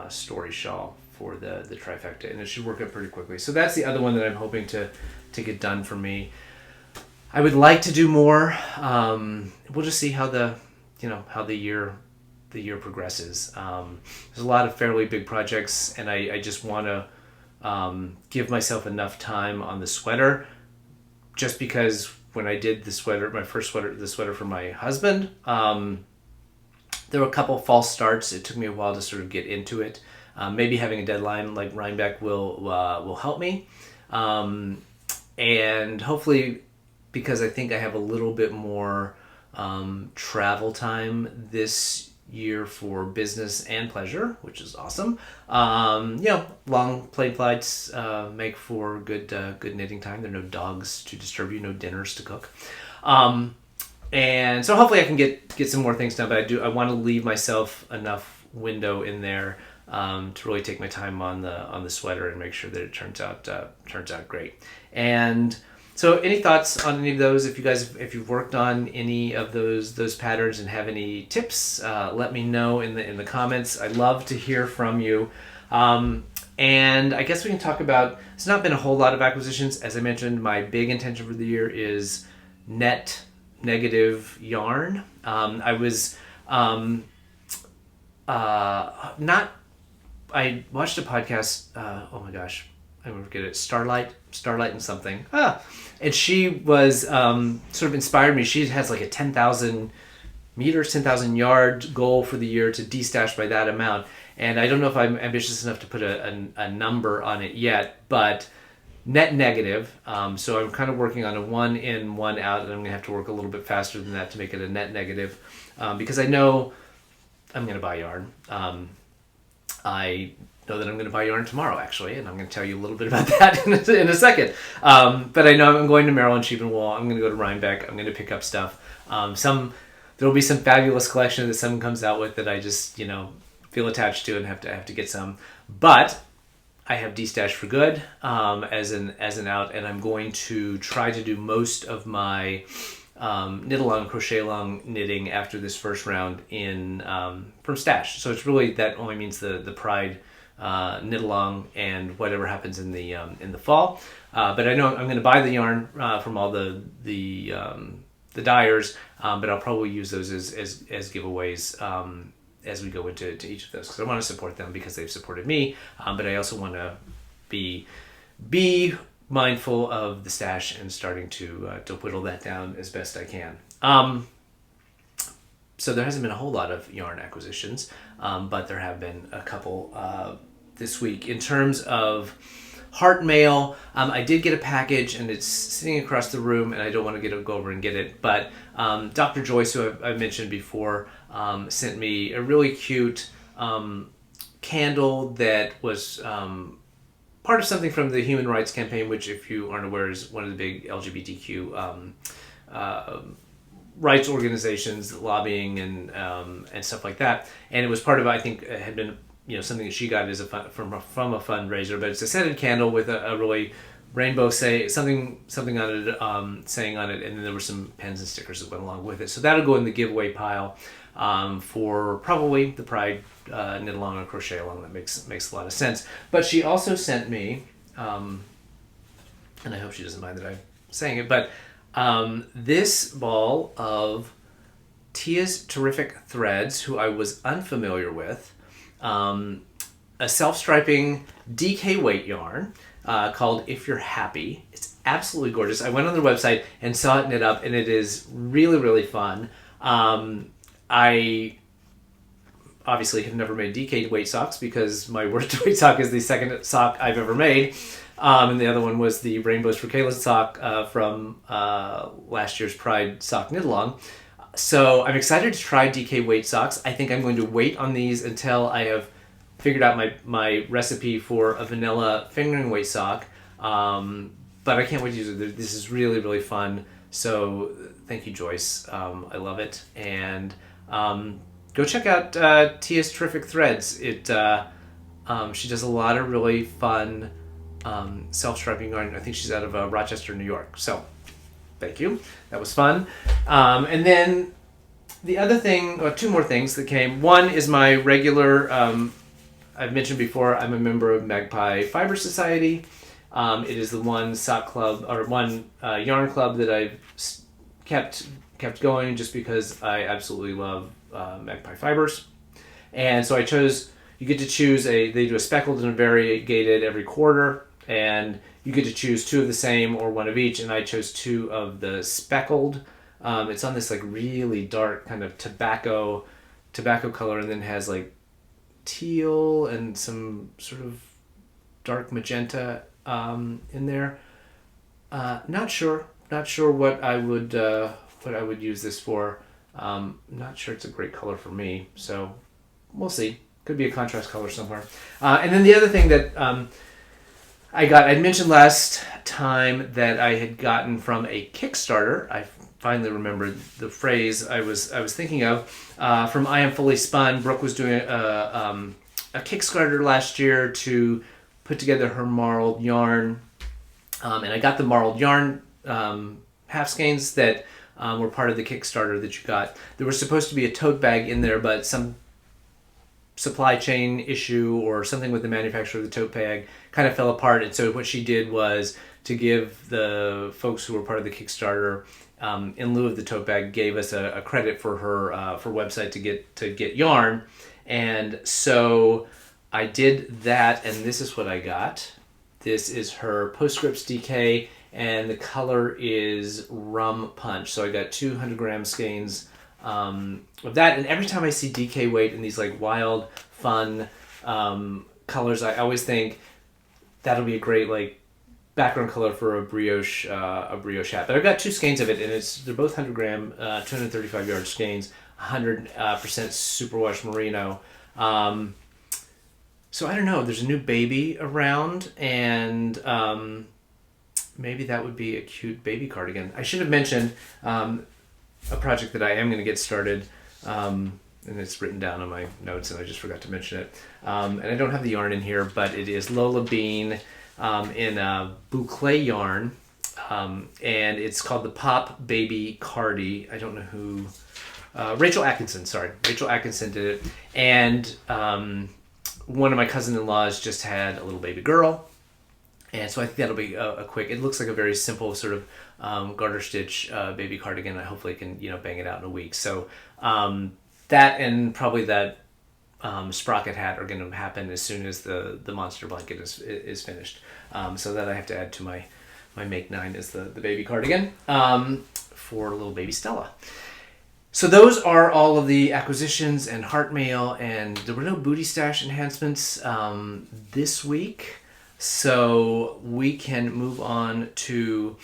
story shawl for the Trifecta, and it should work out pretty quickly. So that's the other one that I'm hoping to get done for me. I would like to do more. We'll just see how the year progresses. There's a lot of fairly big projects, and I just want to give myself enough time on the sweater, just because when I did the sweater, my first sweater, the sweater for my husband, there were a couple false starts. It took me a while to sort of get into it. Maybe having a deadline like Rhinebeck will help me. And hopefully, because I think I have a little bit more travel time this year for business and pleasure, which is awesome. Long plane flights make for good knitting time. There are no dogs to disturb you, no dinners to cook. And so hopefully I can get some more things done, but I want to leave myself enough window in there to really take my time on the sweater and make sure that it turns out great. And so any thoughts on any of those? If you've worked on any of those patterns and have any tips, let me know in the comments. I'd love to hear from you. And I guess we can talk about, it's not been a whole lot of acquisitions. As I mentioned, my big intention for the year is net negative yarn. I watched a podcast, oh my gosh, I don't forget it, Starlight and something. And she was sort of inspired me. She has like a 10,000 meters, 10,000 yard goal for the year to de-stash by that amount. And I don't know if I'm ambitious enough to put a number on it yet, but net negative. So I'm kind of working on a 1 in, 1 out, and I'm going to have to work a little bit faster than that to make it a net negative, because I know I'm going to buy yarn. I know that I'm going to buy yarn tomorrow, actually, and I'm going to tell you a little bit about that in a second. But I know I'm going to Maryland Sheep and Wool. I'm going to go to Rhinebeck. I'm going to pick up stuff. There will be some fabulous collection that someone comes out with that I just, feel attached to and have to get some. But I have de-stashed for good as an out, and I'm going to try to do most of my Knitalong, Crochetalong knitting after this first round from stash. So it's really, that only means the Pride Knitalong and whatever happens in the fall. But I know I'm going to buy the yarn from all the dyers, but I'll probably use those as giveaways as we go into each of those, because I want to support them because they've supported me, but I also want to be mindful of the stash and starting to whittle that down as best I can. So there hasn't been a whole lot of yarn acquisitions, but there have been a couple this week. In terms of heart mail, I did get a package, and it's sitting across the room, and I don't want to go over and get it, but Dr. Joyce, who I've mentioned before, sent me a really cute candle that was part of something from the Human Rights Campaign, which, if you aren't aware, is one of the big LGBTQ rights organizations, lobbying and stuff like that. And it was part of, I think, it had been something that she got as from a fundraiser. But it's a scented candle with a really rainbow something on it, saying on it, and then there were some pens and stickers that went along with it. So that'll go in the giveaway pile for probably the Pride Knitalong or Crochetalong. That makes a lot of sense. But she also sent me, and I hope she doesn't mind that I'm saying it, but this ball of Tia's Terrific Threads, who I was unfamiliar with, a self-striping DK weight yarn called If You're Happy. It's absolutely gorgeous. I went on their website and saw it knit up, and it is really, really fun. I obviously have never made DK weight socks because my worst weight sock is the second sock I've ever made. And the other one was the Rainbows for Kayla sock from last year's Pride sock Knitalong. So I'm excited to try DK weight socks. I think I'm going to wait on these until I have figured out my recipe for a vanilla fingering weight sock. But I can't wait to use it. This is really, really fun. So thank you, Joyce. I love it. And go check out Tia's Terrific Threads. She does a lot of really fun self-striping yarn. I think she's out of Rochester, New York. So thank you. That was fun. And then the other thing, or two more things that came. One is my regular, I've mentioned before, I'm a member of Magpie Fiber Society. It is the one sock club, or one yarn club that I've kept going just because I absolutely love Magpie Fibers. And so I chose, you get to choose they do a speckled and a variegated every quarter, and you get to choose two of the same or one of each, and I chose two of the speckled. It's on this like really dark kind of tobacco color, and then has like teal and some sort of dark magenta in there. Not sure what I would use this for. Not sure it's a great color for me, so we'll see. Could be a contrast color somewhere. And then the other thing that I'd mentioned last time that I had gotten from a Kickstarter. I finally remembered the phrase I was thinking of, from I Am Fully Spun. Brooke was doing a Kickstarter last year to put together her marled yarn, and I got the marled yarn half skeins that were part of the Kickstarter that you got. There was supposed to be a tote bag in there, but some supply chain issue or something with the manufacturer of the tote bag kind of fell apart. And so what she did was to give the folks who were part of the Kickstarter, in lieu of the tote bag, gave us a credit for her website to get yarn. And so I did that, and this is what I got. This is her Postscripts DK, and the color is Rum Punch. So I got 200 gram skeins of that. And every time I see DK weight in these like wild, fun colors, I always think that'll be a great like background color for a brioche hat. But I've got 2 skeins of it, and they're both 100 gram, 235 yard skeins, 100% superwash merino. So I don't know. There's a new baby around, and maybe that would be a cute baby cardigan. I should have mentioned a project that I am going to get started, and it's written down on my notes, and I just forgot to mention it. And I don't have the yarn in here, but it is Lola Bean in a boucle yarn, and it's called the Pop Baby Cardi. I don't know who. Rachel Atkinson did it, and one of my cousin-in-laws just had a little baby girl. And so I think that'll be a quick, it looks like a very simple sort of garter stitch baby cardigan. I hopefully can, bang it out in a week. So that and probably that sprocket hat are going to happen as soon as the monster blanket is finished. So that I have to add to my Make 9 is the baby cardigan for little baby Stella. So those are all of the acquisitions and heart mail, and there were no booty stash enhancements this week. So we can move on to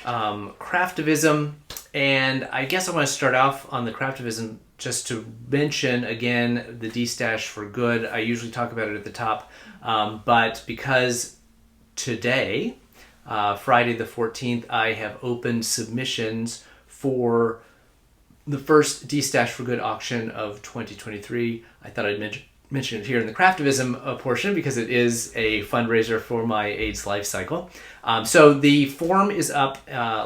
Craftivism, and I guess I want to start off on the Craftivism just to mention again the D-stash for good. I usually talk about it at the top, but because today, Friday the 14th, I have opened submissions for the first D-stash for good auction of 2023. I thought I'd mention it here in the Craftivism portion because it is a fundraiser for my AIDS Lifecycle. So the form is up,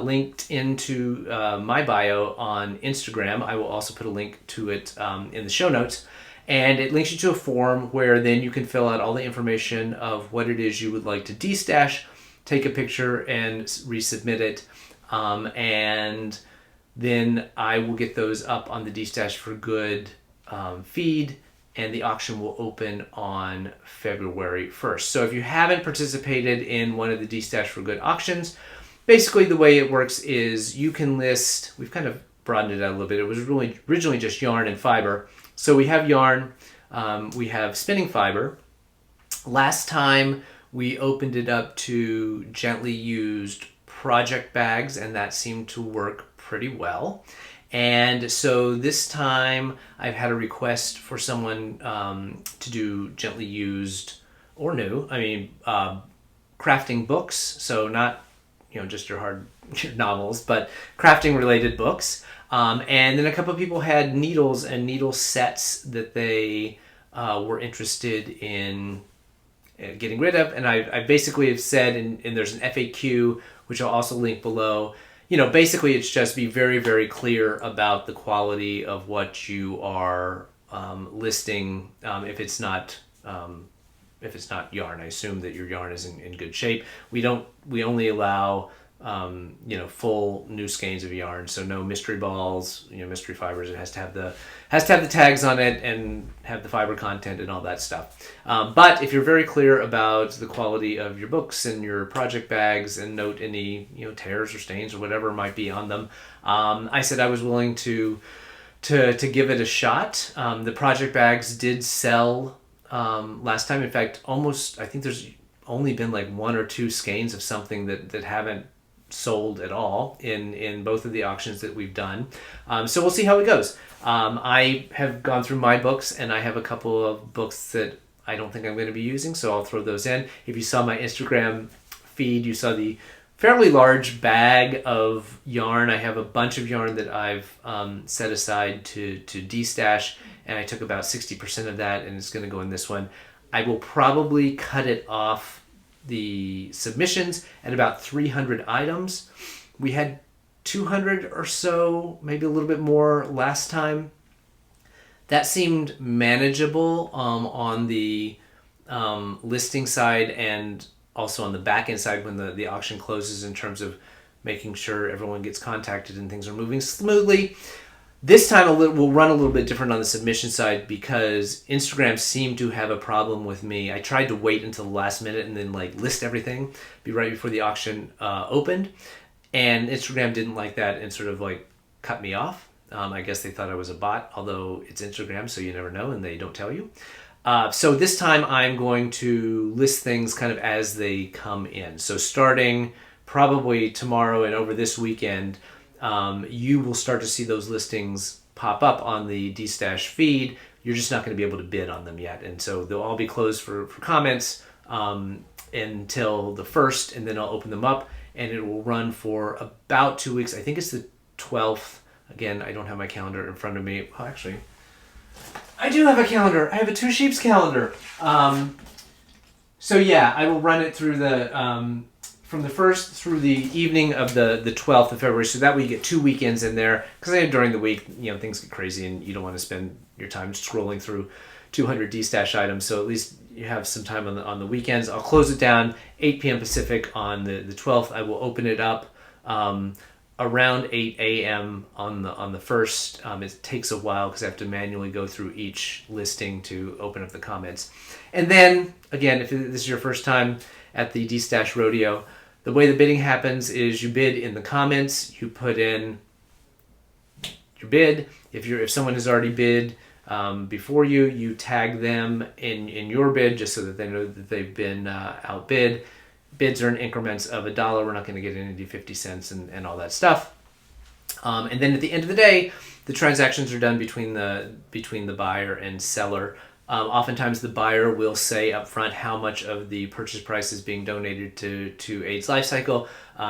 linked into my bio on Instagram. I will also put a link to it in the show notes. And it links you to a form where then you can fill out all the information of what it is you would like to D-stash, take a picture and resubmit it. And then I will get those up on the D-stash for good feed, and the auction will open on February 1st. So if you haven't participated in one of the D-stash for good auctions, basically the way it works is you can list, we've kind of broadened it out a little bit. It was really originally just yarn and fiber. So we have yarn, we have spinning fiber. Last time we opened it up to gently used project bags, and that seemed to work pretty well. And so this time I've had a request for someone to do gently used or new, crafting books. So not, just your novels, but crafting related books. And then a couple of people had needles and needle sets that they were interested in getting rid of. And I basically have said, and there's an FAQ, which I'll also link below. Basically it's just be very, very clear about the quality of what you are listing. If it's not yarn, I assume that your yarn is in good shape. We only allow full new skeins of yarn, so no mystery balls, mystery fibers. It has to have the tags on it and have the fiber content and all that stuff. But if you're very clear about the quality of your books and your project bags and note any tears or stains or whatever might be on them, I said I was willing to give it a shot. The project bags did sell last time. In fact, I think there's only been like 1 or 2 skeins of something that haven't sold at all in both of the auctions that we've done. So we'll see how it goes. I have gone through my books, and I have a couple of books that I don't think I'm going to be using, so I'll throw those in. If you saw my Instagram feed, you saw the fairly large bag of yarn. I have a bunch of yarn that I've set aside to de-stash, and I took about 60% of that, and it's going to go in this one. I will probably cut it off the submissions at about 300 items. We had 200 or so, maybe a little bit more last time. That seemed manageable on the listing side and also on the back end side when the auction closes, in terms of making sure everyone gets contacted and things are moving smoothly. This time we'll run a little bit different on the submission side because Instagram seemed to have a problem with me. I tried to wait until the last minute and then list everything right before the auction opened, and Instagram didn't like that and sort of cut me off. I guess they thought I was a bot, although it's Instagram, so you never know, and they don't tell you. So this time I'm going to list things kind of as they come in. So starting probably tomorrow and over this weekend, you will start to see those listings pop up on the DStash feed. You're just not going to be able to bid on them yet. And so they'll all be closed for comments until the 1st, and then I'll open them up, and it will run for about 2 weeks. I think it's the 12th. Again, I don't have my calendar in front of me. Oh, actually, I do have a calendar. I have a Two Sheeps calendar. So yeah, I will run it through the from the 1st through the evening of the 12th of February. So that way you get 2 weekends in there. Because during the week, things get crazy and you don't want to spend your time scrolling through 200 DStash items. So at least you have some time on the weekends. I'll close it down 8 p.m. Pacific on the 12th. I will open it up around 8 a.m. on the 1st. It takes a while because I have to manually go through each listing to open up the comments. And then, again, if this is your first time at the DStash Rodeo, the way the bidding happens is you bid in the comments, you put in your bid. If someone has already bid before you, you tag them in your bid just so that they know that they've been outbid. Bids are in increments of $1. We're not going to get into 50 cents and all that stuff. And then at the end of the day, the transactions are done between the buyer and seller. Oftentimes the buyer will say up front how much of the purchase price is being donated to AIDS Lifecycle.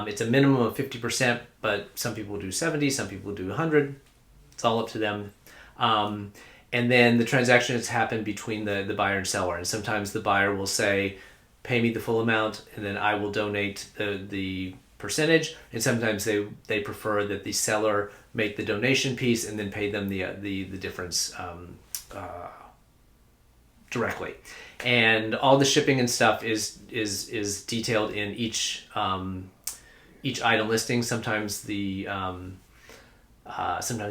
It's a minimum of 50%, but some people do 70, some people do 100. It's all up to them. And then the transactions happen between the buyer and seller. And sometimes the buyer will say, pay me the full amount, and then I will donate the percentage. And sometimes they prefer that the seller make the donation piece and then pay them the difference directly. And all the shipping and stuff is detailed in each item listing. Sometimes the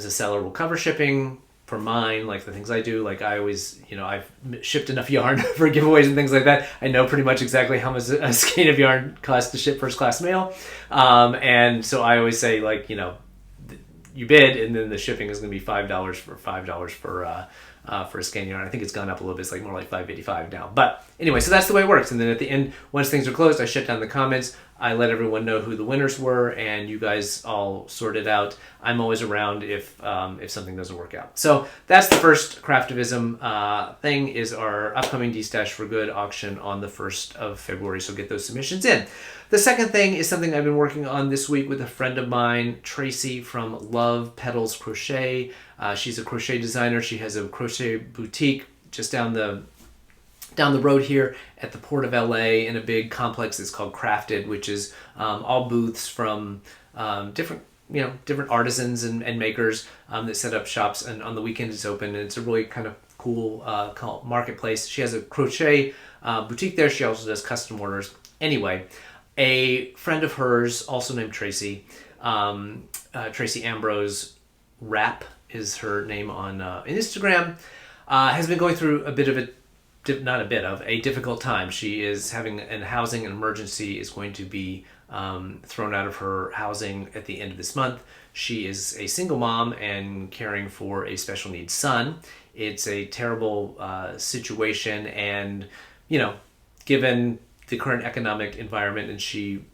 seller will cover shipping. For mine, like the things I do, like I always, I've shipped enough yarn for giveaways and things like that. I know pretty much exactly how much a skein of yarn costs to ship first class mail. And so I always say, like, you bid, and then the shipping is going to be $5 for a skein yarn. I think it's gone up a little bit. It's more like $5.85 now. But anyway, so that's the way it works. And then at the end, once things are closed, I shut down the comments. I let everyone know who the winners were, and you guys all sort it out. I'm always around if something doesn't work out. So that's the first Craftivism thing, is our upcoming DStash for Good auction on the 1st of February. So get those submissions in. The second thing is something I've been working on this week with a friend of mine, Tracy from Love Petals Crochet. She's a crochet designer. She has a crochet boutique just down the road here at the Port of LA in a big complex that's called Crafted, which is all booths from different artisans and makers that set up shops, and on the weekend it's open, and it's a really kind of cool marketplace. She has a crochet boutique there. She also does custom orders. Anyway, a friend of hers, also named Tracy, Tracy Ambrose Rap is her name on Instagram, has been going through a difficult time. She is having a housing emergency, is going to be thrown out of her housing at the end of this month. She is a single mom and caring for a special needs son. It's a terrible situation, and given the current economic environment, and she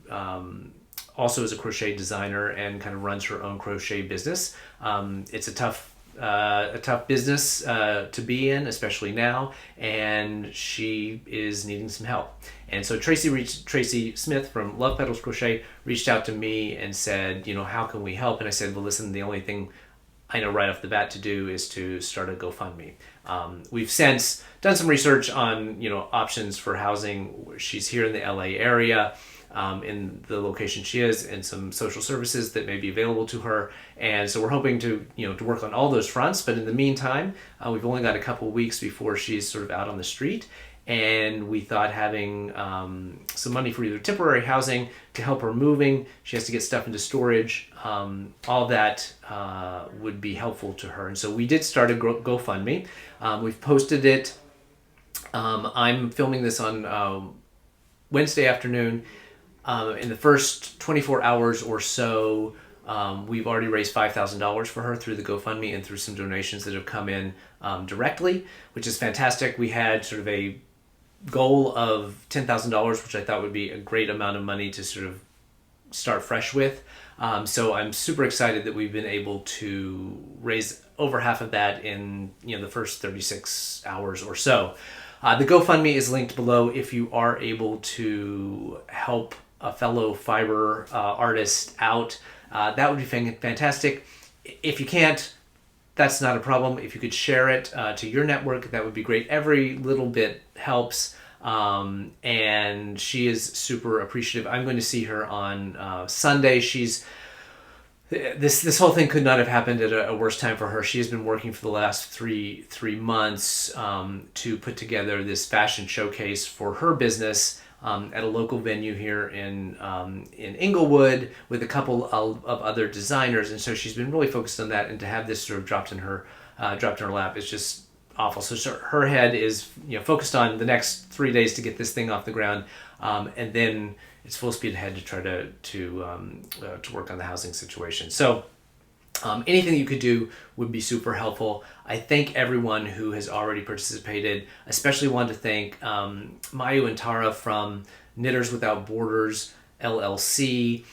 also is a crochet designer and kind of runs her own crochet business. It's a tough business to be in, especially now, and she is needing some help. And so Tracy Smith from Love Petals Crochet reached out to me and said, how can we help? And I said, well, listen, the only thing I know right off the bat to do is to start a GoFundMe. We've since done some research on options for housing. She's here in the LA area, in the location she is, and some social services that may be available to her. And so we're hoping to work on all those fronts. But in the meantime, we've only got a couple weeks before she's sort of out on the street. And we thought having some money for either temporary housing to help her moving, she has to get stuff into storage, all that would be helpful to her. And so we did start a GoFundMe. We've posted it. I'm filming this on Wednesday afternoon. In the first 24 hours or so, We've already raised $5,000 for her through the GoFundMe and through some donations that have come in directly, which is fantastic. We had sort of a goal of $10,000, which I thought would be a great amount of money to sort of start fresh with. So I'm super excited that we've been able to raise over half of that in the first 36 hours or so. The GoFundMe is linked below if you are able to help a fellow fiber artist out. That would be fantastic. If you can't, that's not a problem. If you could share it to your network, that would be great. Every little bit helps. And she is super appreciative. I'm going to see her on Sunday. This whole thing could not have happened at a worse time for her. She has been working for the last three months to put together this fashion showcase for her business at a local venue here in Inglewood with a couple of other designers, and so she's been really focused on that. And to have this sort of dropped in her lap is just awful. So her head is focused on the next 3 days to get this thing off the ground, and then it's full speed ahead to try to work on the housing situation. So anything you could do would be super helpful. I thank everyone who has already participated. Especially want to thank Mayu and Tara from Knitters Without Borders LLC.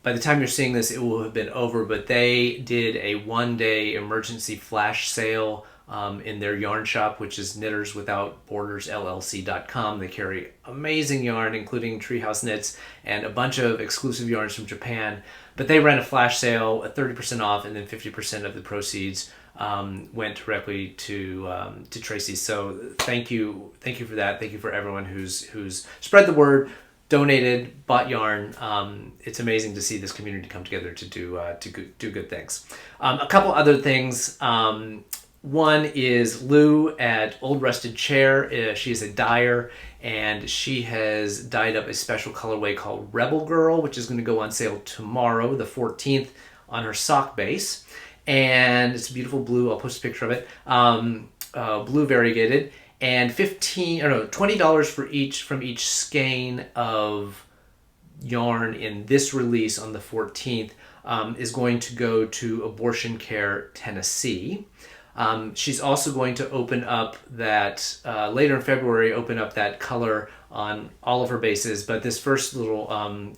By the time you're seeing this, it will have been over, but they did a one-day emergency flash sale in their yarn shop, which is knitterswithoutbordersllc.com. They carry amazing yarn, including Treehouse Knits and a bunch of exclusive yarns from Japan. But they ran a flash sale at 30% off, and then 50% of the proceeds went directly to Tracy. So thank you for that. Thank you for everyone who's spread the word, donated, bought yarn. It's amazing to see this community come together to do good things. A couple other things. One is Lou at Old Rusted Chair. She is a dyer, and she has dyed up a special colorway called Rebel Girl, which is going to go on sale tomorrow, the 14th, on her sock base. And it's a beautiful blue. I'll post a picture of it. Blue variegated, and $20 from each skein of yarn in this release on the 14th is going to go to Abortion Care Tennessee. She's also going to open up that, later in February, open up that color on all of her bases. But this first little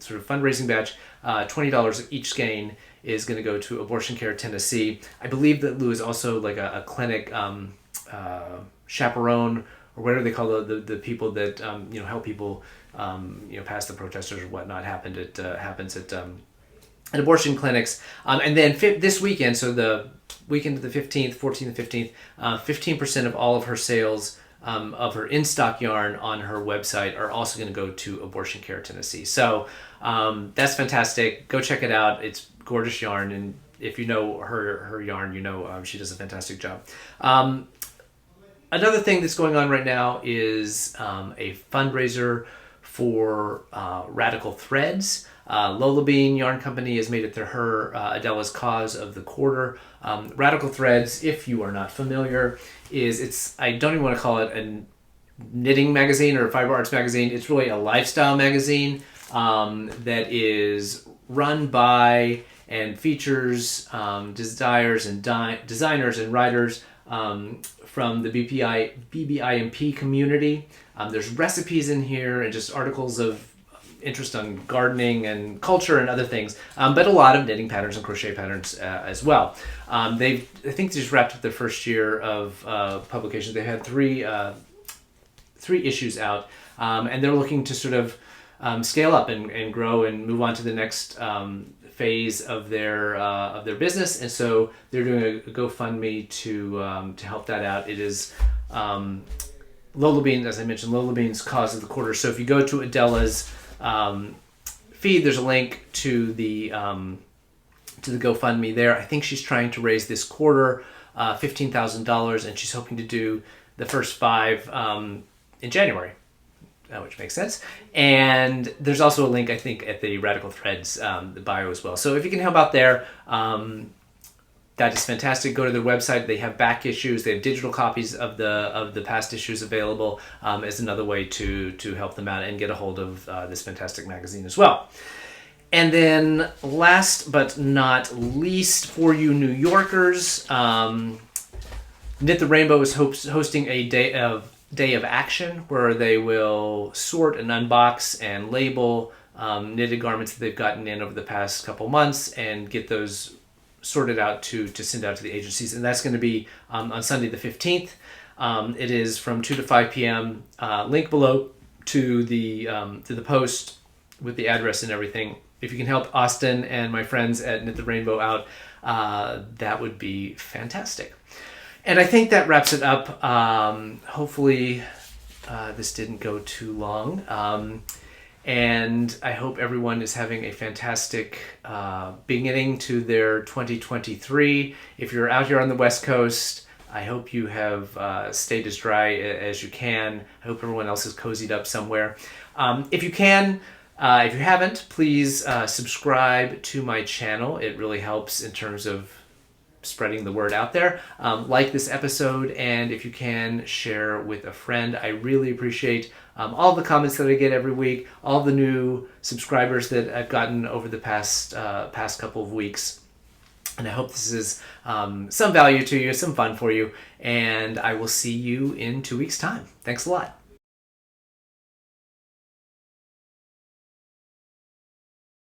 sort of fundraising batch, $20 each skein, is going to go to Abortion Care Tennessee. I believe that Lou is also like a clinic chaperone, or whatever they call the people that help people past the protesters or whatnot happens at abortion clinics. And then this weekend, so the weekend of the 15th, 14th and 15th, 15% of all of her sales of her in-stock yarn on her website are also going to go to Abortion Care Tennessee. So that's fantastic. Go check it out. It's gorgeous yarn, and if you know her yarn, she does a fantastic job. Another thing that's going on right now is a fundraiser for Radical Threads. Lola Bean Yarn Company has made it her Adela's cause of the quarter. Radical Threads, if you are not familiar, I don't even want to call it a knitting magazine or a fiber arts magazine. It's really a lifestyle magazine that is run by and features designers and designers and writers from the BBIMP community. There's recipes in here and just articles of interest on gardening and culture and other things, but a lot of knitting patterns and crochet patterns as well. I think they just wrapped up their first year of publications. They had three issues out, and they're looking to sort of scale up and grow and move on to the next phase of their business. And so they're doing a GoFundMe to help that out. It is Lola Bean, as I mentioned, Lola Bean's cause of the quarter. So if you go to Adela's feed, there's a link to the GoFundMe there. I think she's trying to raise this quarter $15,000, and she's hoping to do the first 5 in January, which makes sense. And there's also a link, I think, at the Radical Threads the bio as well. So if you can help out there, that is fantastic. Go to their website. They have back issues. They have digital copies of the past issues available as another way to help them out and get a hold of this fantastic magazine as well. And then last but not least, for you New Yorkers, Knit the Rainbow is hosting a day of action where they will sort and unbox and label knitted garments that they've gotten in over the past couple months and get those sorted out to send out to the agencies. And that's going to be on Sunday the 15th. It is from 2 to 5 p.m. Link below to the post with the address and everything. If you can help Austin and my friends at Knit the Rainbow out, that would be fantastic. And I think that wraps it up. Hopefully this didn't go too long. And I hope everyone is having a fantastic beginning to their 2023. If you're out here on the West Coast, I hope you have stayed as dry as you can. I hope everyone else is cozied up somewhere. If you can, if you haven't, please subscribe to my channel. It really helps in terms of spreading the word out there. Like this episode, and if you can, share with a friend. I really appreciate all the comments that I get every week, all the new subscribers that I've gotten over the past couple of weeks. And I hope this is some value to you, some fun for you, and I will see you in 2 weeks' time. Thanks a lot.